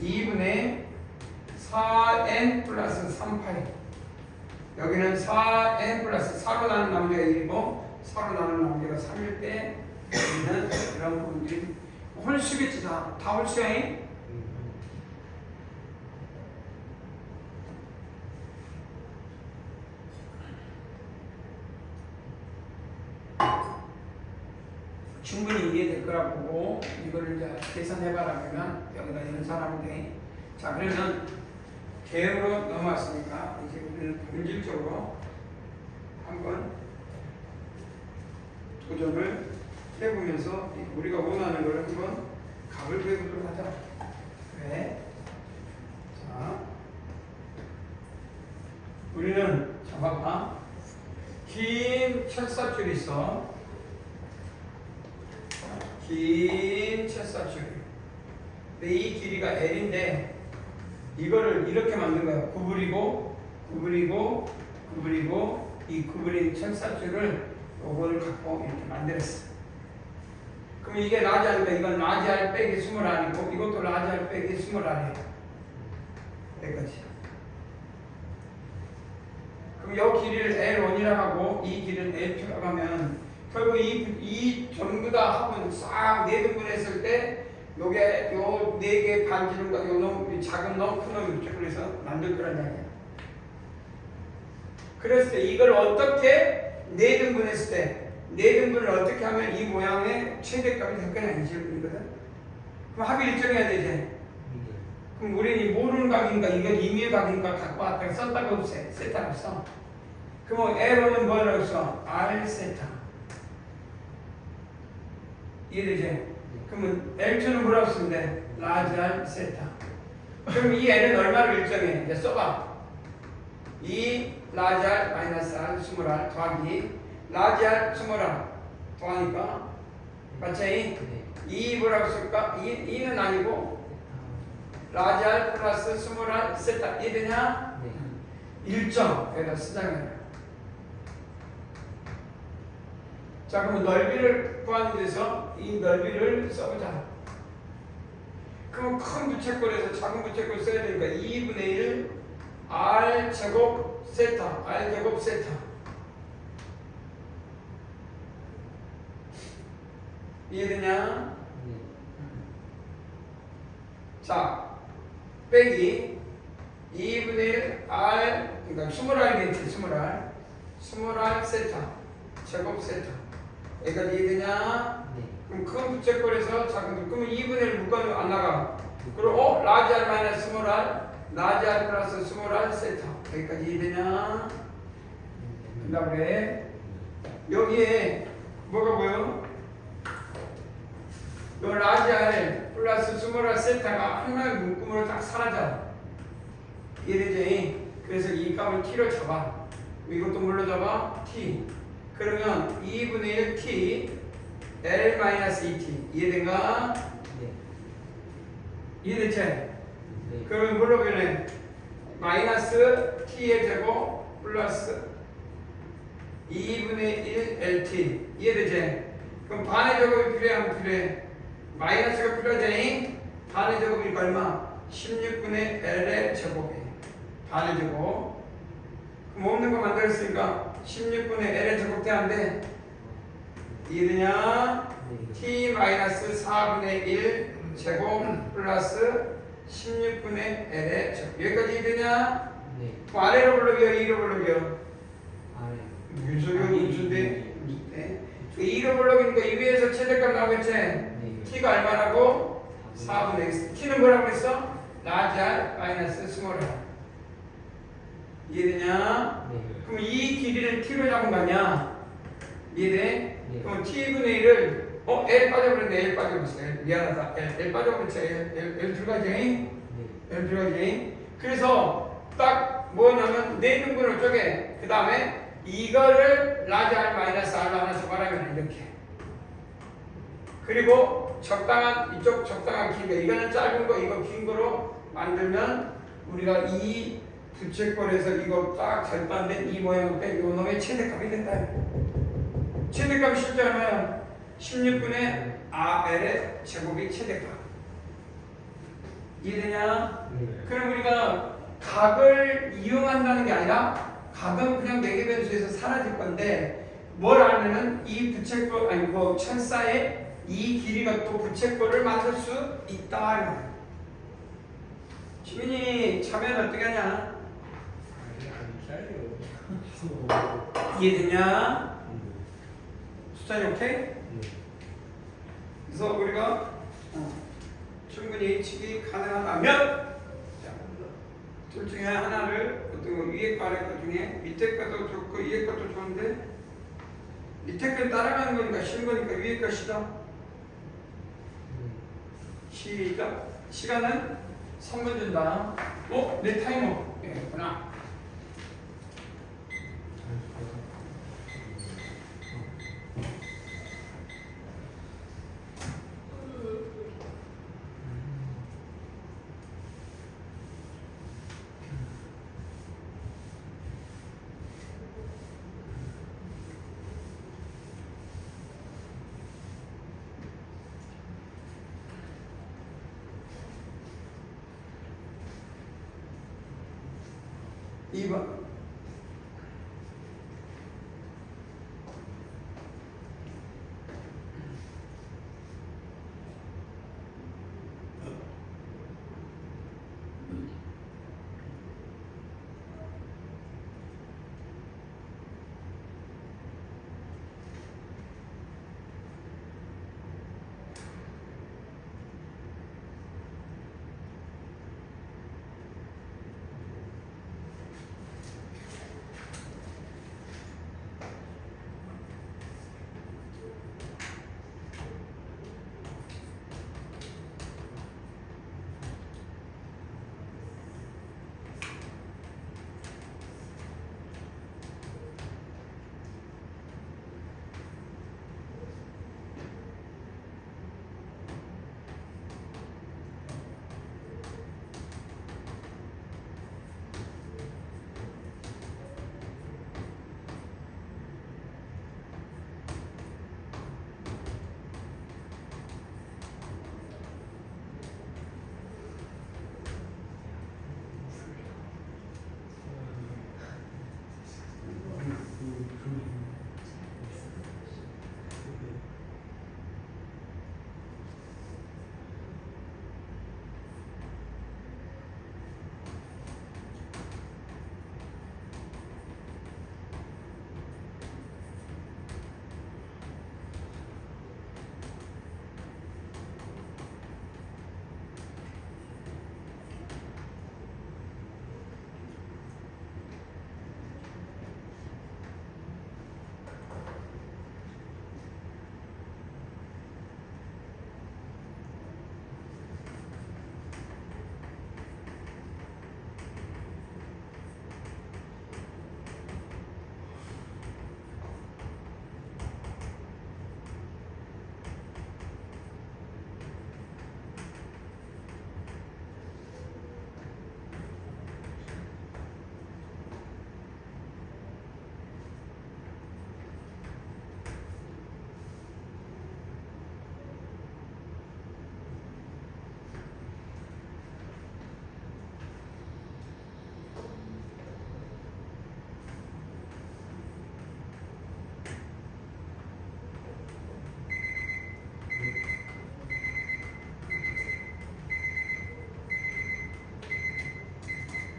2분의 4n 플러스 3파이. 여기는 4n 플러스 4로 나눈 나머지가 1이고 4로 나눈 나머지가 3일 때 여기는 이런 부분들이 홀수겠지. 다 홀수야. 충분히 이해될 거라 보고 이거를 이제 계산해봐라 그러면 여기다 연산하면 돼. 자, 그러면 개요로 넘어왔으니까 이제 우리는 본질적으로 한번 도전을 해보면서 우리가 원하는 걸 한번 값을 구해보도록 하자. 왜? 자, 우리는 봐봐. 긴 철사줄이 있어. 긴 철사줄. 근데 이 길이가 L인데 이거를 이렇게 만든 거야. 구부리고 이 구부린 철사줄을 요거를 갖고 이렇게 만들었어. 그럼 이게 라지알이니까 이건 라지알 빼기 20알이고 이것도 라지알 빼기 20알이에요. 여기까지. 그럼 이 길이를 L1이라고 하고 이 길이를 L2라고 하면 결국 이 전부 다 합은 싹 4등분했을 때 요게 요 4개 반지름과 요 놈, 작은 놈, 큰 놈 이렇게 그래서 만들 거란 이야기야. 그랬을 때 이걸 어떻게 4등분했을 때 4등분을 어떻게 하면 이 모양의 최대값이 될 거냐 이 질문이거든. 그럼 합을 일정해야 되지. 그럼 우리는 모르는 각인가 이건 임의의 각인가 갖고 왔다가 썼다가 없애. 세타가 없어. 그럼 L은 뭐라고 써? R 세타. 이해되지? 그러면 L2는 뭐라고 쓰면 돼? 라지 R 세타. 그럼 이 L은 얼마를 일정해? 이제 써봐. 이 라지 R 마이너스 R 20R 더하기 라지 R 20R 더하니까 맞지? 이 뭐라고 쓸까? 이는 아니고 라지 R 플러스 20R 세타. 이해되냐? 일정 여기다 쓰자면. 자, 그러면 넓이를 구하는 데서 이 넓이를 써보자. 그럼 큰 부채꼴에서 작은 부채꼴 써야 되니까 2분의 1 R 제곱 세타, R 제곱 세타. 이해되냐? 자, 빼기 2분의 1 R, 그러니까 20R겠지, 20R 세타, 제곱 세타. 여기까지 이해되냐? 그럼 큰 부채꼴에서 작은 그러면 2분의 1 묶어도 안 나가. 그리고 라지 R 마이너스 스몰 R, 라지 R 플러스 스몰 R 세타. 여기까지 이해되냐? 그 다음에 여기에 뭐가 보여? 요 라지 R 플러스 스몰 R 세타가 하나의 묶음으로 딱 사라져. 이해되지? 그래서 이 값을 t로 잡아. 이것도 뭘로 잡아? t. 그러면 2분의 1 t L-2t 이해된가? 네. 이해됐지? 네. 그러면 뭘로 변해? 마이너스 t의 제곱 플러스 2분의 1 LT 이해되지? 그럼 반의 제곱이 필요하면 필요해. 마이너스가 필요하지? 반의 제곱이니까 얼마? 16분의 L의 제곱이 반의 제곱. 그럼 없는 거 만들었으니까 16분의 L의 제곱 돼안돼? 이해되냐? t 마이너스 4분의 1 제곱 플러스 16분의 L의 제곱. 여기까지 이해되냐? 네. 그럼 아래로 불러기요? 위로 불러기요? 아래. 윤소경이 윤소인데? 네. 2로 불러기니까 이 위에서 최대값 나오겠지? 네. t가 얼마라고? 4분의 x. t는 뭐라고 했어? 라지 R 마이너스 스몰 R. 이해되냐? 네. 그럼 이 길이를 t로 잡은 거 아니야? 이해돼? 네. 그럼 t분의 1을 L 빠져버렸네. L 빠져버렸어. 미안하다. L 빠져버렸지. L 들어가지? 네. L 들어가지? 그래서 딱 뭐냐면 네 등분을 쪼개. 그 다음에 이거를 라지 R 마이너스 R로 하나 적어라면 이렇게. 그리고 적당한 이쪽 적당한 길이가 이거는 짧은 거 이거 긴 거로 만들면 우리가 이 부채꼴에서 이거 딱 절반된 이 모양을 뺀 요 놈의 최대값이 된다. 최대값이 실제 얼마야? 16분의 RL의 제곱이 최대값. 이해되냐? 네. 그럼 우리가 각을 이용한다는 게 아니라 각은 그냥 매개변수에서 사라질 건데 뭘 알면은 이 부채꼴 아니 뭐 철사의 이 길이가 또 부채꼴을 만들 수 있다. 지민이 참여는 어떻게 하냐? 이해됐냐? 수찬이 오케이? 그래서 우리가 충분히 측이 가능하다면 둘 중에 하나를 어떤 거 위에 거 아래 거 중에 밑에 것도 좋고 위에 것도 좋은데 밑에 걸 따라가는 거니까 쉬운 거니까 위에 것이다. 시작. 시간은 3분 준다. 내 타이머. 구나. 이번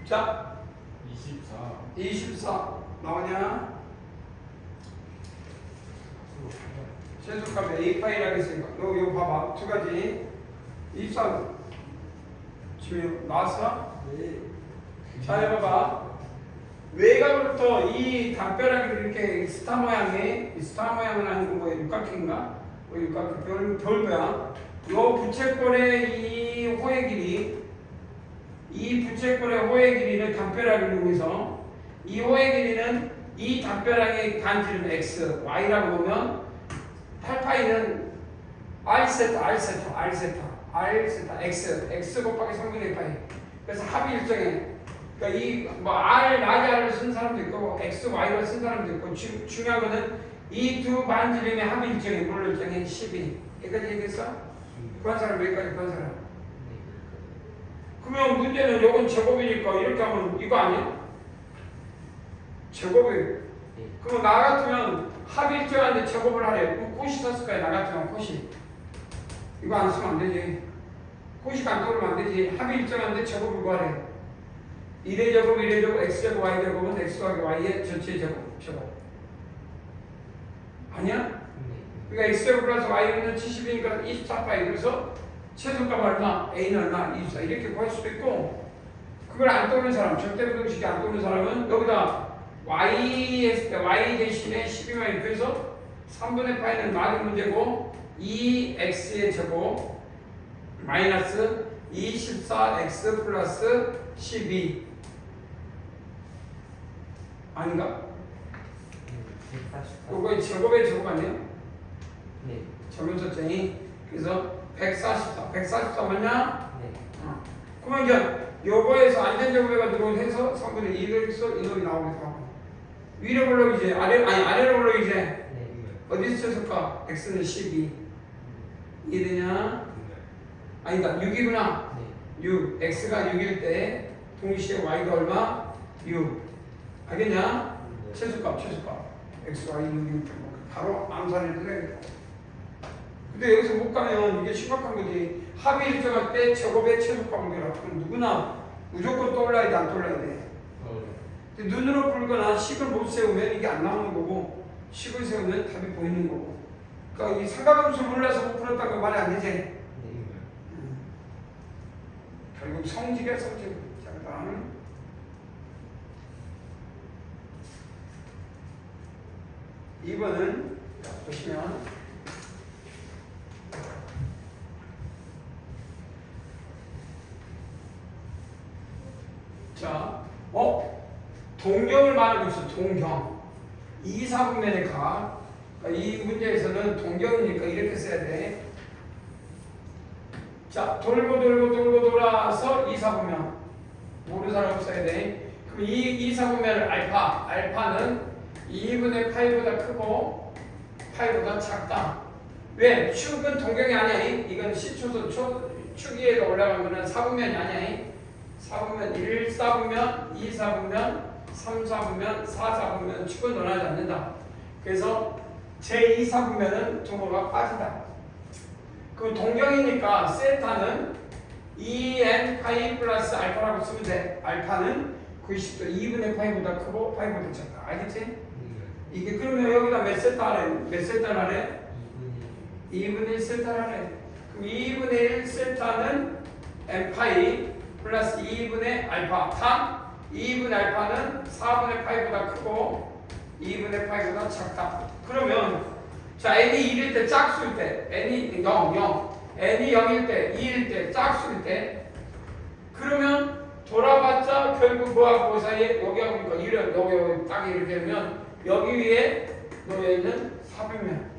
자, 24 나오냐? 최소값 A 파이라고 했으니까 너 이거 봐봐. 두 가지 24 지금 나왔어? 네. 잘 해봐봐. 외곽으로부터 이 담벼락이 이렇게 스타 모양의 스타 모양을 하는 건 뭐야? 육각형인가? 육각형 별 모양. 요 부채꼴의 이 호의 길이, 이 부채꼴의 호의 길이를 담벼락을 이용해서 이 호의 길이는 이 담벼락의 반지름 x, y라고 보면 8파이는 r세타, x 곱하기 3분의 파이. 그래서 합이 일정해. 그러니까 이 뭐 r, r을 쓴 사람도 있고 x, y를 쓴 사람도 있고 중요한 거는 이 두 반지름의 합이 일정해. 뭘로 일정해? 12. 여기까지 얘기했어? 구한 사람 여기까지 구한 사람. 그러면 문제는 요건 제곱이니까 이렇게 하면 이거 아니야? 제곱이. 그럼 나 같으면 합이 일정한데 제곱을 하래. 그럼 코시 썼을 거야. 나 같으면 코시. 이거 안 쓰면 안 되지. 코시가 안 떠오르면 안 되지. 합이 일정한데 제곱을 구하래. 1의 제곱, 1의 제곱, x제곱, y제곱은 x 더하기 y의 전체 제곱. 아니야? 그러니까 x제곱 플러스 y는 70이니까 24파이. 그래서 최소값 얼마? a는 얼마? 24. 이렇게 구할 수도 있고, 그걸 안 떠오르는 사람, 절대부등식이 안 떠오르는 사람은 여기다 y 했을 때 y 대신에 12만 그래서 3분의 파이는 막은 문제고 2x의 제곱 마이너스 24x 플러스 12 아닌가? 144. 요거 제곱의 제곱 아니에요? 네. 점연설정이. 그래서 144 맞냐? 네. 그러면 이제 요거에서 안전제곱해가지고 해서 3분의 2를 이놈이 나오기도 하고, 위로 볼록 이제 아래로 볼록 이제 네. 어디서 쳐줄까? x는 12 이해되냐? 아니다 6이구나. 네. 6 x가 6일 때 동시에 y가 얼마? 6 알겠냐? 최소값 x, y 6일 때 바로 암산해도 되겠다. 근데 여기서 못 가면 이게 심각한 거지. 합이 일정할 때 제곱의 최소값 문제라. 그럼 누구나 무조건 떠올라야 돼, 안 떠올라야 돼? 근데 눈으로 풀거나 식을 못 세우면 이게 안 나오는 거고, 식을 세우면 답이 보이는 거고. 그러니까 이 삼각함수를 몰라서 못 풀었다고 말이 안 되지. 네. 결국 성질이야, 성질. 자, 그다음 2번은 보시면 자, 동경을 말하고 있어. 동경. 2, 4분면의 각. 그러니까 이 문제에서는 동경이니까 이렇게 써야 돼. 자, 돌고 돌아서 2, 4분면. 모르는 사람 써야 돼. 그럼 2, 4분면을 알파는 2분의 파이보다 크고 파이보다 작다. 왜? 축은 동경이 아니야. 이건 시초선 축 위에가 올라간 거는 4분면이 아니야. 4분면 1, 4분면, 2, 4분면, 3, 4분면, 4, 4분면 축은 논하지 않는다. 그래서 제2, 4분면은 분모가 빠진다. 그럼 동경이니까 세타는 2n 파이 플러스 알파라고 쓰면 돼. 알파는 90도 2분의 파이보다 크고 파이보다 작다. 알겠지? 이게 그러면 여기다 몇 세타래? 몇 세타래? 2분의 1 세타래. 그럼 2분의 1 세타는 n 파이 플러스 2분의 알파 단 2분의 알파는 4분의 파이보다 크고 2분의 파이보다 작다. 그러면 자 n이 1일 때 짝수일 때 n이 0 n이 0일 때 2일 때 짝수일 때 그러면 돌아봤자 결국 뭐하고 그 사이에 여기하고 여기 딱 이렇게 되면 여기 위에 놓여있는 400면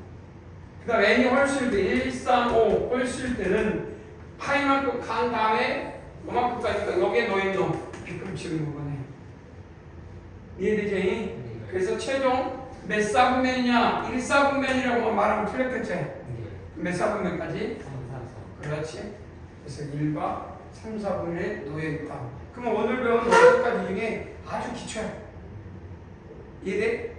그 다음 n이 홀수일 때 1, 3, 5 홀수일 때는 파이만큼 간 다음에 요만큼 가니까 여기에 놓여있는 놈 비금치는 거네. 이해되지? 네. 그래서 최종 몇 4분면이냐 1, 4분면이라고 말하면 틀렸겠지? 몇 4분면까지? 3, 4, 4. 그렇지. 그래서 1과 3, 4분면에 놓여있다. 그러면 오늘 배운 6가지 중에 아주 기초야. 이해돼?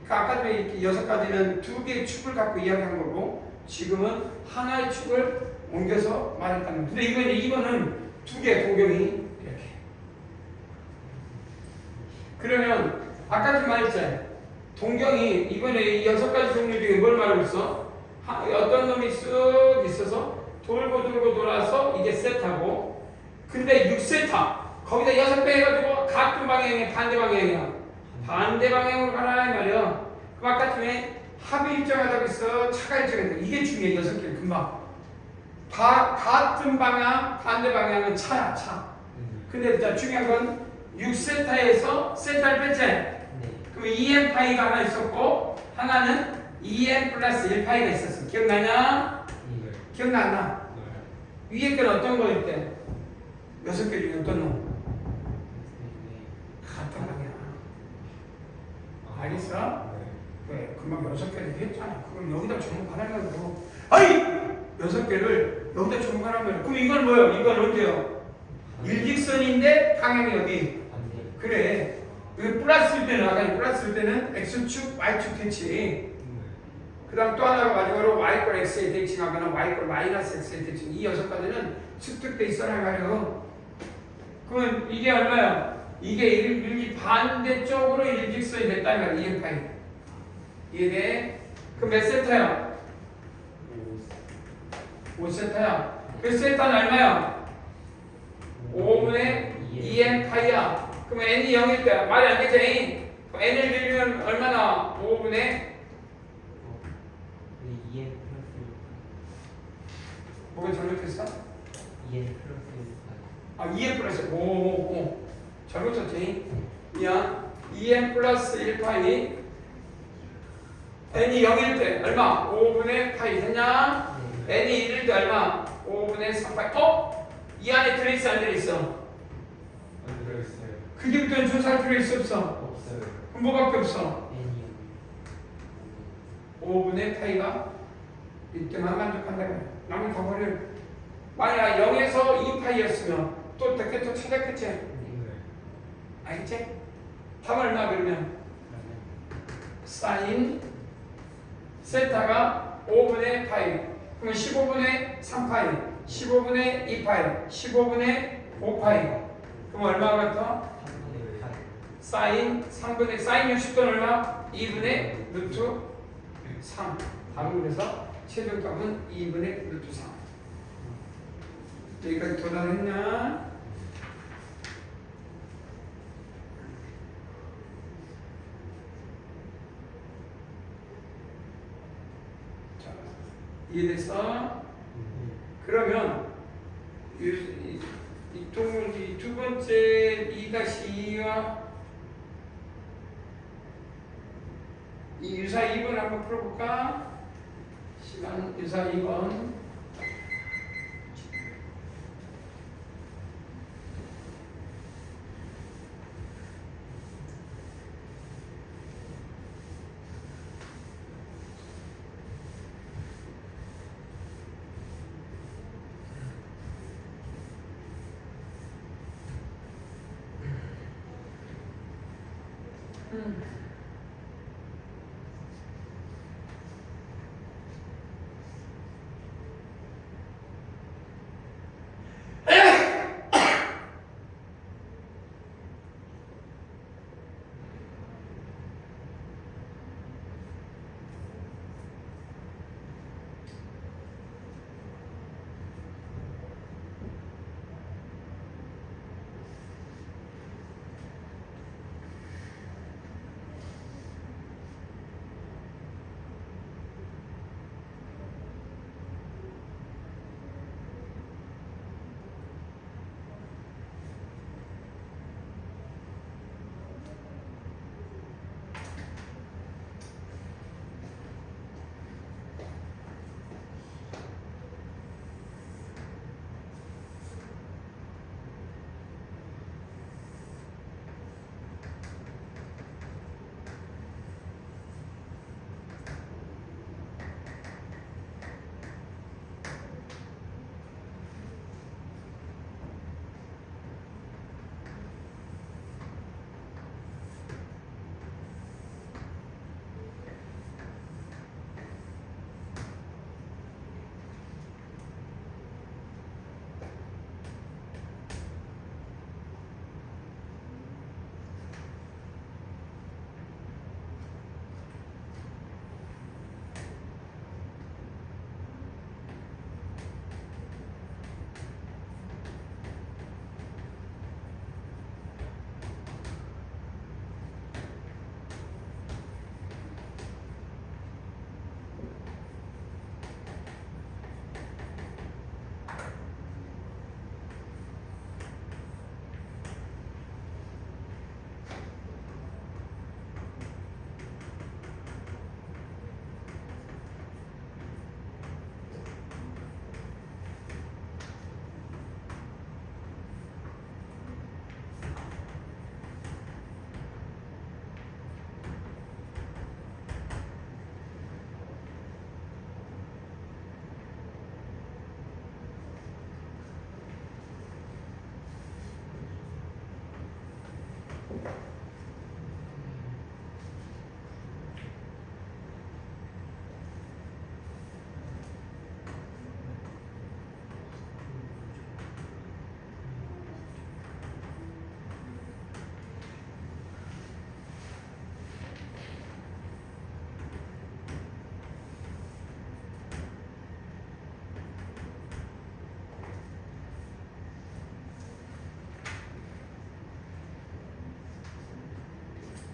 그 아까 전에 이렇게 6가지는 2개의 축을 갖고 이야기한 거고 지금은 하나의 축을 옮겨서 말했다는 거. 근데 이거는 2개 동경이 이렇게. 그러면 아까 좀 말했잖아요. 동경이 이번에 이 6가지 종류 중에 뭘 말하고 있어? 어떤 놈이 쓱 있어서 돌고 돌아서 이게 세타고 근데 6세타 거기다 6배 해가지고 같은 방향이 반대 방향이야. 반대 방향으로 가라 이 말이야. 그럼 아까 전에 합이 일정하다고 했어. 차가 일정하다. 이게 중요해. 6개 금방. 같은 방향 반대 방향은 차야 차. 근데 자 중요한 건 6세타에서 세타를 뺐지. 그럼 2n 파이가 하나 있었고 하나는 2n 플러스 1 파이가 있었어. 기억나냐? 기억나 안 나? 위에 건 어떤 거일 때? 6개 중에 어떤 놈? 같은 방향. 알겠어? 그래, 금방 6개를 했잖아. 그럼 여기다 주목하라고. 아이! 6개를 여기다 주목하라면 그럼 이건 뭐예요? 이건 언제요? 일직선인데 방향이 어디? 그래. 여기 플러스일 때는 아까 플러스일 때는 x축, y축 대칭. 그 다음 또 하나가 마지막으로 y꼴 x에 대칭하거나 y꼴 마이너스 x에 대칭. 이 6가지는 습득돼 있어라 말이에요. 그러면 이게 얼마야? 이게 반대쪽으로 일직선이 됐다면 2n 파이. 이해돼? 그럼 몇 세타야? 5세타야. 그 세타는 얼마야? 5분의 2n 파이야. 그럼 n이 0일 때 말이 안 되죠? n을 들리면 얼마나? 5분의 2n 플러스 뭐가 잘못했어? 2n 플러스 아 2n 플러스 오 잘못 썼지? 미안 2n 플러스 1파이 n이 0일 때 얼마? 5분의 파이 됐냐? n이 1일 때 얼마? 5분의 3파이 이 안에 들어있어 안 들어있어? 안 들어있어요. 그게부터는 조사할 필요 있어 없어? 없어요. 그럼 뭐밖에 없어? n이 5분의 파이가 이때만 만족한다고요. 남은 다 버려. 만약 0에서 2파이였으면 또 어떻게 또 찾았겠지? 네. 알겠지? 답은 얼마 그러면? 사인 세타가 5분의 파이 그러면 15분의 3파이 15분의 2파이 15분의 5파이 그럼 얼마가 같아? 3분의 8 사인 3분의 사인 60도는 얼마? 2분의 루트 3 답은 그래서 최종값은 2분의 루트 3 여기까지 도달했냐? 자, 이해됐어? 그러면 이 두 번째 2-2와 이 유사 2번 한번 풀어볼까? 시간 유사 2번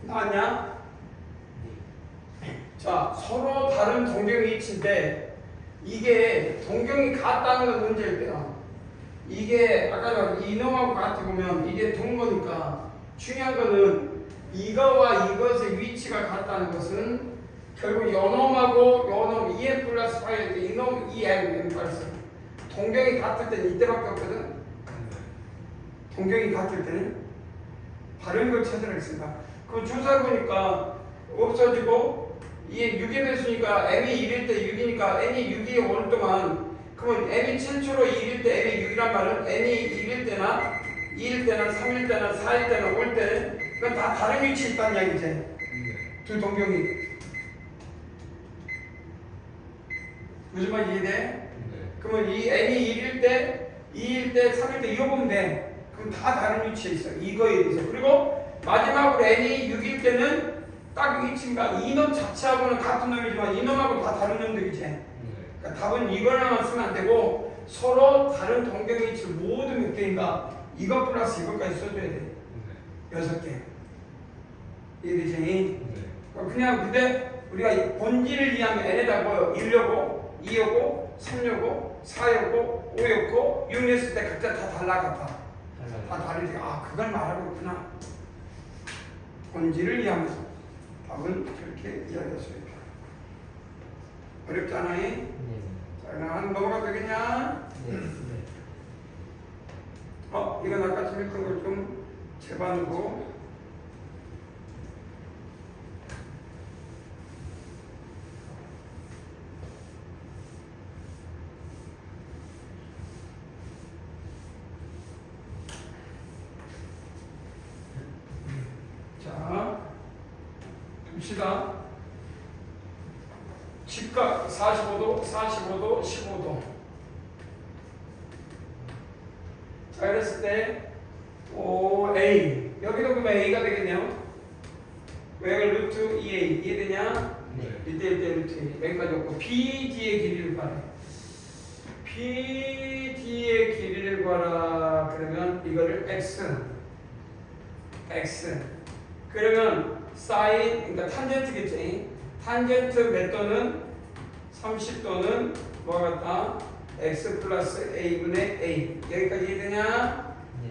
나왔냐? 네. 자, 서로 다른 동경이 위치인데 이게 동경이 같다는 건 문제일 때요. 이게 아까 이놈하고 같으면 이게 동거니까 중요한 거는 이거와 이것의 위치가 같다는 것은 결국 요놈하고 요놈 2n 플러스 8일 때 이놈 2n 플러스 동경이 같을 때는 이때밖에 없거든. 동경이 같을 때는 다른 걸 찾아냈습니다. 그 주사 보니까 없어지고 이게 6의 배수니까 m이 1일 때 6이니까 n이 6이 올 동안 그러면 m이 최초로 1일 때 m이 6이란 말은 n이 1일 때나 2일 때나 3일 때나 4일 때나 올 때는 그건 다 다른 위치에 있다는 얘기지. 두 동경이. 무슨 말 이해돼? 그러면 이 n이 1일 때, 2일 때, 3일 때 이거 보면 돼. 그럼 다 다른 위치에 있어. 이거에 대해서. 그리고 마지막으로 n이 6일 때는 딱 위치인가 이놈 자체하고는 같은 놈이지만 이놈하고 다 다른 놈들이지. 그러니까 답은 이걸로만 쓰면 안 되고 서로 다른 동경의 위치를 모두 몇 개인가 이것 플러스 이것까지 써줘야 돼. 6개. 이해되지? 그냥 근데 우리가 본질을 이해하면 n에다 뭐 1요고 2요고 3요고 4요고 5요고 6였을 때 각자 다 달라갔다. 다 다르지. 아 그걸 말하고 있구나. 본질을 이해하면서 답은 그렇게 이야기할 수 있다. 어렵지 않아요? 네. 자 그럼 넘어가도 되겠냐? 네. 이건 아까 좀 했던 걸 좀 재반으로. 자, 봅시다. 직각 45도, 45도, 15도. 자, 이랬을 때, A. 여기도 그러면 A가 되겠네요. 왜 루트 2A. 이해되냐? 네. 1대1대 루트 A. 여기까지 없고, BD의 길이를 구하래. BD의 길이를 구하라. 그러면 이거를 X. 그러면 사인, 그러니까 탄젠트겠지. 탄젠트 몇 도는 30도는 뭐가 같다? x 플러스 a분의 a. 여기까지 이해되냐? 네.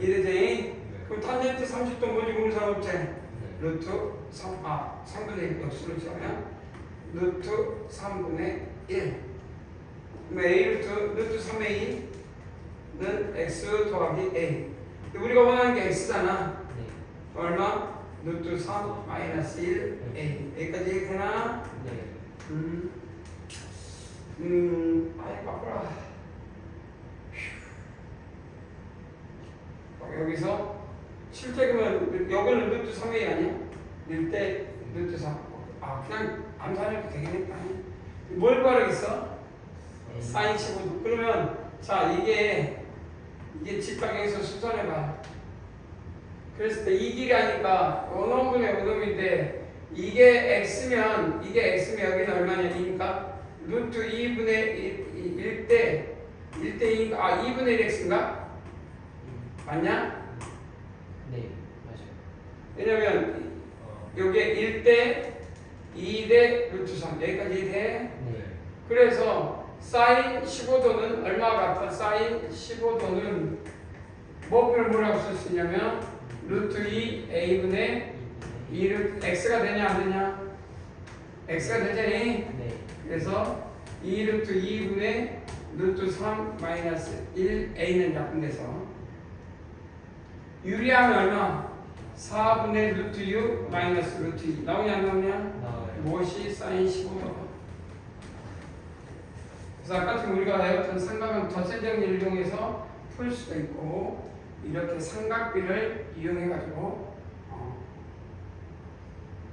이해되지? 그럼 탄젠트 30도 뭔지 모르는 사람 없지? 네. 루트 3분의 1 역수를 지어야 루트 3분의 1. 그럼 a 루트 3a는 x 더하기 a. 우리가 원하는 게 x잖아. 네. 얼마? 루트 3 마이너스 1 a. 여기까지 이해되나? 네. 아이 바쁘라. 여기서 실제로는 여기는 루트 3a 아니야? 1대 루트 3. 그냥 암산해도 되겠네. 뭘 바르겠어? 사인 15도. 그러면 자 이게 직각에서 수선해봐. 그랬을 때 이 길이 하니까 원어분의 원어분인데 이게 x면 여기는 얼마냐? 2니까 루트 2분의 1대 2인가? 2분의 1x인가? 맞냐? 네. 맞아요. 왜냐면 요게 1대 2대 루트 3 여기까지 돼? 네. 그래서 사인 15도는 얼마 같아? 사인 15도는 뭐를 뭐라고 쓸 수 있냐면 루트 2 a분의 2를 x가 되냐 안 되냐? x가 되잖니? 네. 그래서 2 루트 2분의 루트 3 마이너스 1 a는 약분돼서 유리하면 얼마? 4분의 루트 6 마이너스 루트 2 나오냐 안 나오냐? 나와요. 무엇이 사인 15도. 그래서 아까 좀 우리가 배웠던 삼각은 덧셈 정리를 이용해서 풀 수도 있고 이렇게 삼각비를 이용해가지고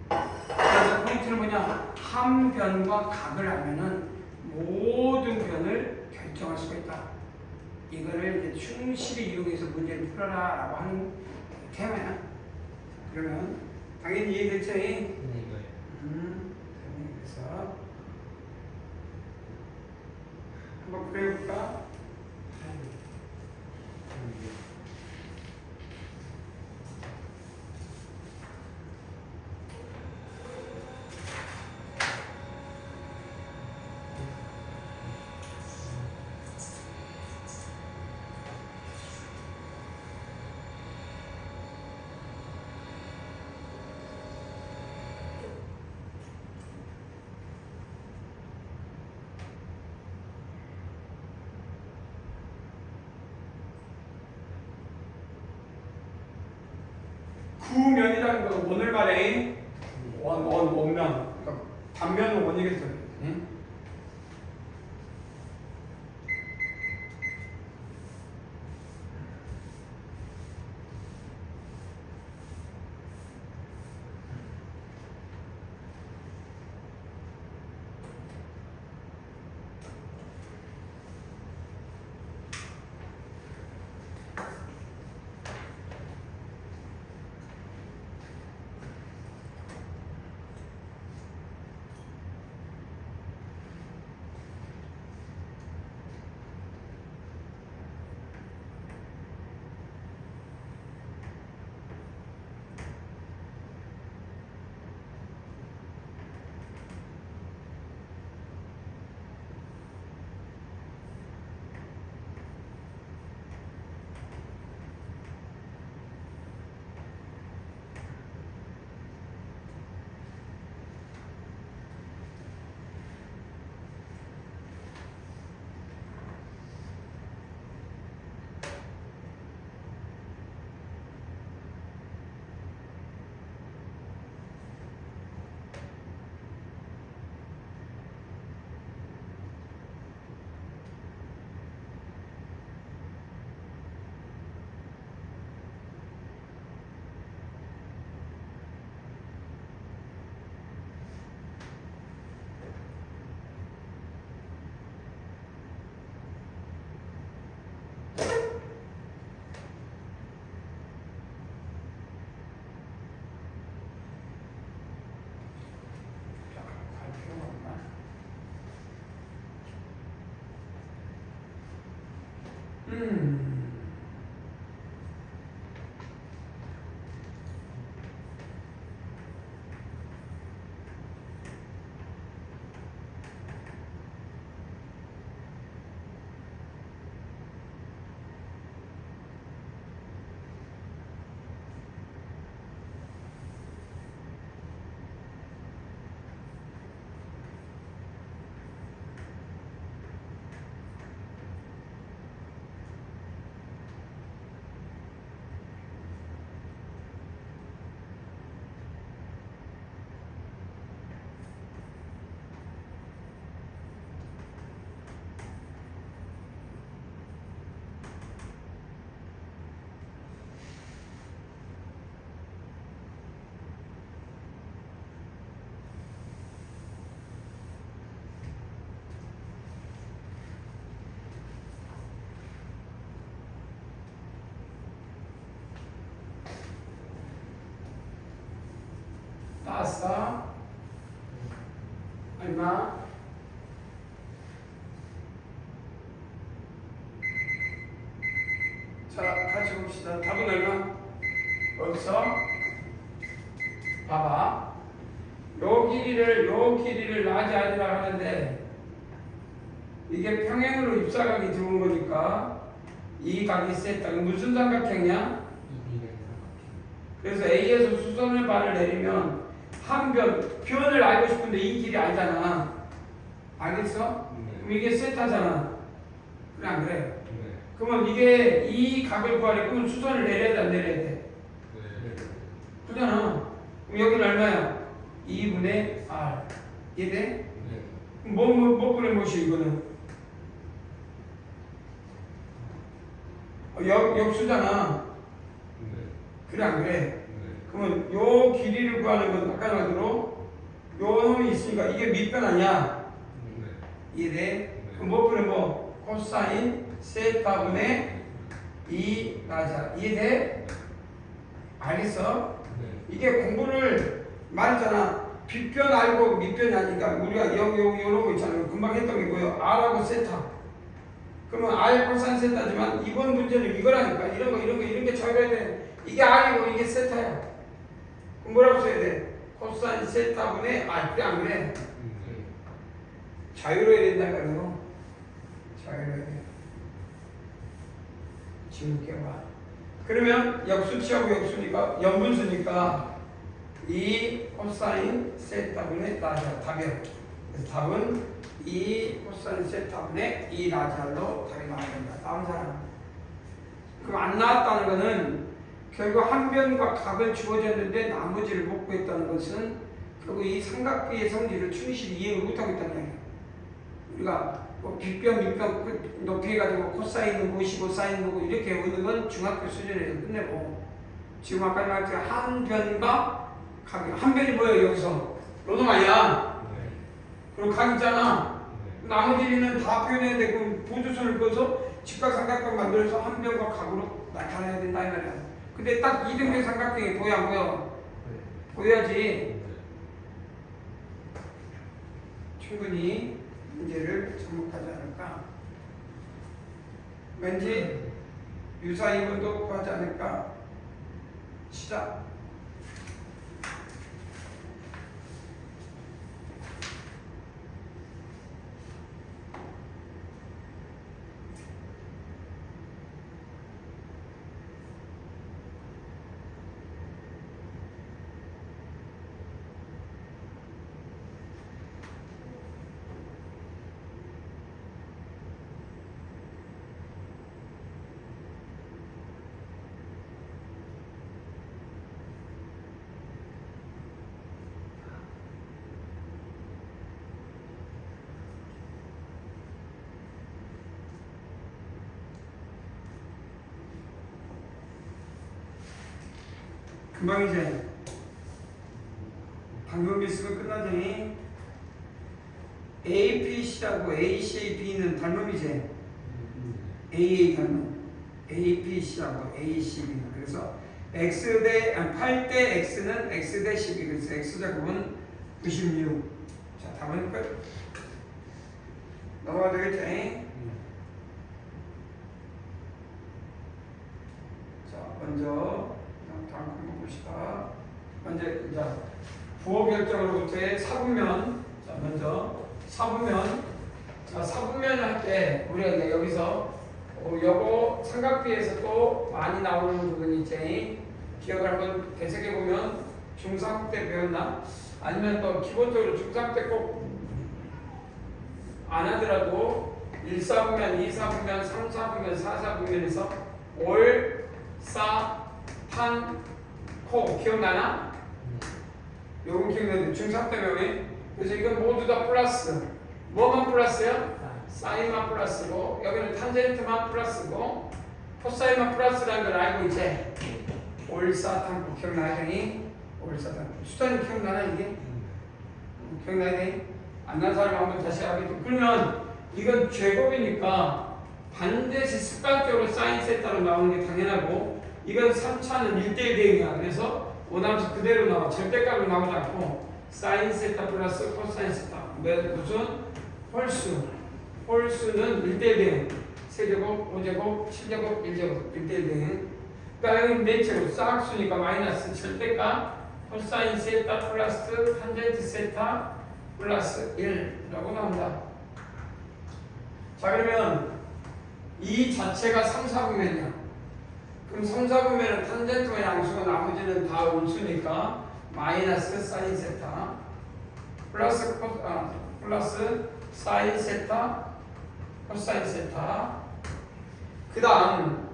그래서 포인트는 뭐냐? 한 변과 각을 알면은 모든 변을 결정할 수가 있다. 이거를 이제 충실히 이용해서 문제를 풀어라 라고 하는 테마야. 그러면 당연히 이해됐죠? 네. 그래서 한번 그려볼까? 구면이라는 건 오늘 말에 원면. 그러니까 단면은 원이겠어요. 응? 따싸 얼마? 자, 같이 봅시다. 답은 얼마? 여기서 봐봐. 요 길이를 라지아니라 하는데 이게 평행으로 입사각이 들어온 거니까 이 각이 세타. 무슨 삼각형이야? 그래서 A에서 수선을 반을 내리면 한 변을 알고 싶은데 이 길이 알잖아. 알겠어? 그럼 이게 세타잖아. 그래 안 그래? 그러면 이게 이 각을 구하래. 그러면 수선을 내려야 돼 안 내려야 돼? 그잖아. 그럼 여기는 얼마야? 2분의 R. 이해돼? 뭐 분의 뭐시 이거는? 역수잖아. 그래 안 그래? 그러면 요 길이를 구하는 건 아까 말대로 요 놈이 있으니까 이게 밑변 아니야? 이해돼? 그럼 뭐 분의 뭐? 코사인 세타분의 2 라자. 이해돼? 알겠어? 이게 공부를 말했잖아. 빗변 알고 밑변이 아니까 우리가 여기 요런 거 있잖아요. 금방 했던 게 뭐예요? R하고 세타. 그러면 R 코사인 세타지만 이번 문제는 이거라니까. 이런 게 적어야 돼. 이게 R이고 이게 세타야. 그럼 뭐라고 써야 돼? 코사인 세타분의 R. 그래 안 그래? 자유로워야 된다니까요. 자유로워야 돼. 지울게 봐. 그러면 역수치하고 역수니까 연분수니까 이 코사인 세타분의 라자 답이야. 그래서 답은 이 코사인 세타분의 이 라자로 답이 나와야 된다. 다음 사람. 그럼 안 나왔다는 거는 결국 한 변과 각을 주어졌는데 나머지를 못 구했다는 것은 결국 이 삼각비의 성질을 충실히 이해를 못하고 있다는 얘기예요. 우리가 뭐 빗변, 밑변 높이 해가지고 코사인은 무엇이고 사인은 뭐고 이렇게 외우는 건 중학교 수준에서 끝내고 지금 아까 말했지만 한 변과 각이 한 변이 뭐예요 여기서? 로동 아니야. 네. 그리고 각 있잖아. 네. 나머지는 다 표현해야 되고 보조선을 그어서 직각삼각형 만들어서 한 변과 각으로 나타내야 된다 이 말이야. 근데 딱 이등변 삼각형이 보여 안 보여? 보여야지. 네. 충분히 문제를 접목하지 않을까. 왠지 유사이문도 구하지 않을까. 시작. 금방 이제 방금 있으면 끝나더니 APC라고 ACAB는 닮음이지. AA 닮음. APC라고 ACB는 그래서 X 대 8대 X는 X 대 12 그래서 X제곱은 96. 자 답은 끝. 넘어가 되겠지? 자 먼저 다음 한번 봅시다. 먼저 이제 부호 결정으로부터의 사분면. 자 먼저 사분면. 자 사분면을 할 때 우리가 이제 여기서 요거 삼각비에서 또 많이 나오는 부분이 있지. 기억을 한번 되새겨 보면 중3 때 배웠나? 아니면 또 기본적으로 중3 때 꼭 안 하더라도 1사분면, 2사분면, 3사분면, 4사분면에서 올, 싸, 탄, 코 기억나나? 요건 기억나는데 중3 때 배우네. 그래서 이건 모두 다 플러스. 뭐만 플러스야? 사인만 플러스고 여기는 탄젠트만 플러스고 코사인만 플러스라는 걸 알고 있지? 올사탄 기억나야 되니? 올사탄 숫자는 기억나나 이게? 기억나야 되니? 안 난 사람 한번 다시 하겠죠. 그러면 이건 제곱이니까 반드시 습관적으로 사인 세타로 나오는 게 당연하고 이건 3차는 1대1 대응이야. 그래서 오남수 그대로 나와. 절대값으로 나오지 않고 사인 세타 플러스 코사인 세타 무슨? 홀수. 홀수는 1대1 대응. 세제곱, 5제곱, 7제곱, 1제곱 1대1 대응. 그러니까 여기 네체로 쌍수니까 마이너스 절대값 코사인 세타 플러스 탄젠트 세타 플러스 1라고 나온다. 자 그러면 이 자체가 3, 4분면이야. 그럼 3, 4분면은 탄젠트와 양수고 나머지는 다 음수니까 마이너스 사인 세타 플러스 플러스 사인 세타 코사인 세타. 그 다음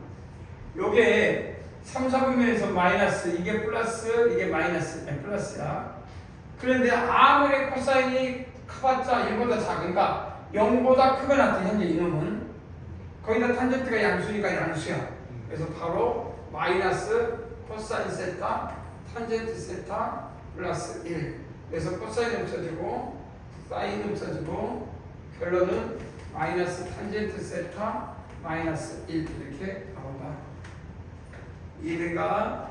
요게 3, 4분면에서 마이너스 이게 플러스 이게 마이너스 플러스야. 그런데 아무리 코사인이 커봤자 1보다 작으니까 0보다 크거나 같은 현재 이놈은 거기다 탄젠트가 양수니까 양수야. 그래서 바로 마이너스 코사인 세타 탄젠트 세타 플러스 1. 그래서 코사인 없어지고 사인 없어지고 결론은 마이너스 탄젠트 세타 마이너스 1 이렇게 나온다. 이해된가?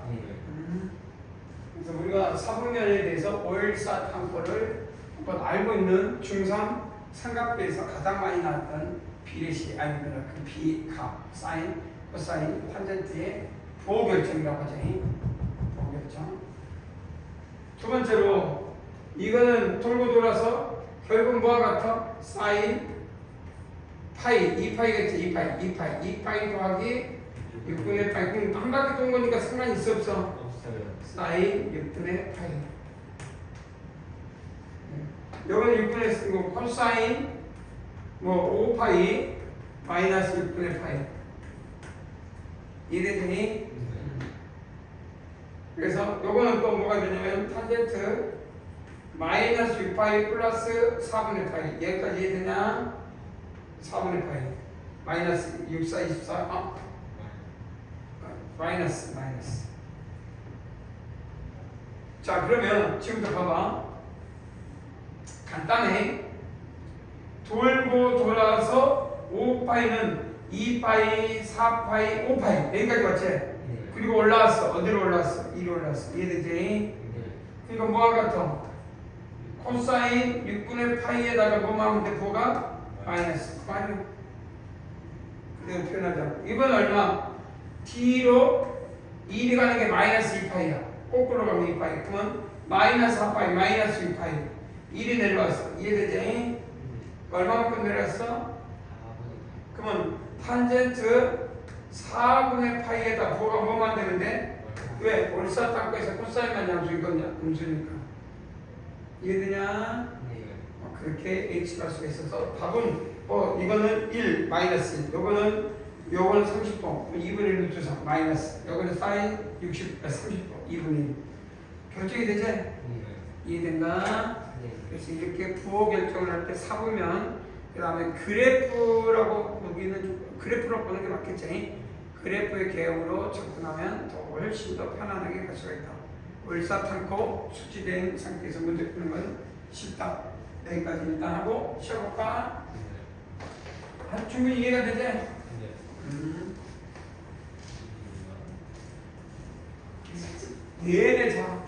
그래서 우리가 사분면에 대해서 올사탄코를 한번 알고 있는 중3 삼각비에서 가장 많이 나왔던 비례식 아니면 그 비값, 사인, 코사인, 탄젠트의 부호 결정이라고 하죠. 부호 결정. 두 번째로 이거는 돌고 돌아서 결국 뭐와 같아? 사인 파이, 2파이겠지. 2파이 더하기 6분의 파이. 그럼 한 바퀴 돈 거니까 상관이 있어 없어? 없어요. 사인 6분의 파이. 여기는 6분의 쓰고 코사인 뭐 5파이 마이너스 6분의 파이. 이해되니? 그래서 요거는 또 뭐가 되냐면 탄젠트 마이너스 6파이 플러스 4분의 파이 여기까지 해야 되냐? 4분의 파이 마이너스 6, 4, 24 마이너스 자 그러면 지금부터 봐봐 간단해 돌고 돌아서 5파이는 2파이 4파이 5파이 여기까지 왔지? 그리고 올라왔어 어디로 올라왔어? 2로 올라왔어 이해되지? 그러니까 뭐가 같아? 코사인 6분의 파이에다가 뭐만 하면 돼? 부호가 마이너스 그만이요 그대로 표현하자 이건 얼마? D로 1이 가는 게 마이너스 2파이야 거꾸로 가면 2파이 그러면 마이너스 4파이 마이너스 2파이 1이 내려왔어 이해되지? 얼마만큼 내려왔어? 그러면 탄젠트 4분의 파이에다 부호가 뭐만 되는데? 왜? 올사탕거에서 코사인만 양수이거든요 음수니까 이해되냐? 그렇게 H가 할 수가 있어서 답은 이거는 1 마이너스 1 요거는 30도 2분의 1 루트 3 마이너스 요거는 사인 30도 2분의 1 결정이 되지? 이해된가? 그래서 이렇게 부호 결정을 할 때 사보면 그 다음에 그래프라고 여기는 그래프로 보는 게 맞겠지? 그래프의 개형으로 접근하면 더 훨씬 더 편안하게 갈 수가 있다 올사탕고 숙지된 상태에서 문제 푸는 건 쉽다 여기까지 일단 하고 쉬어볼까? 충분히 이해가 되지? 내내 자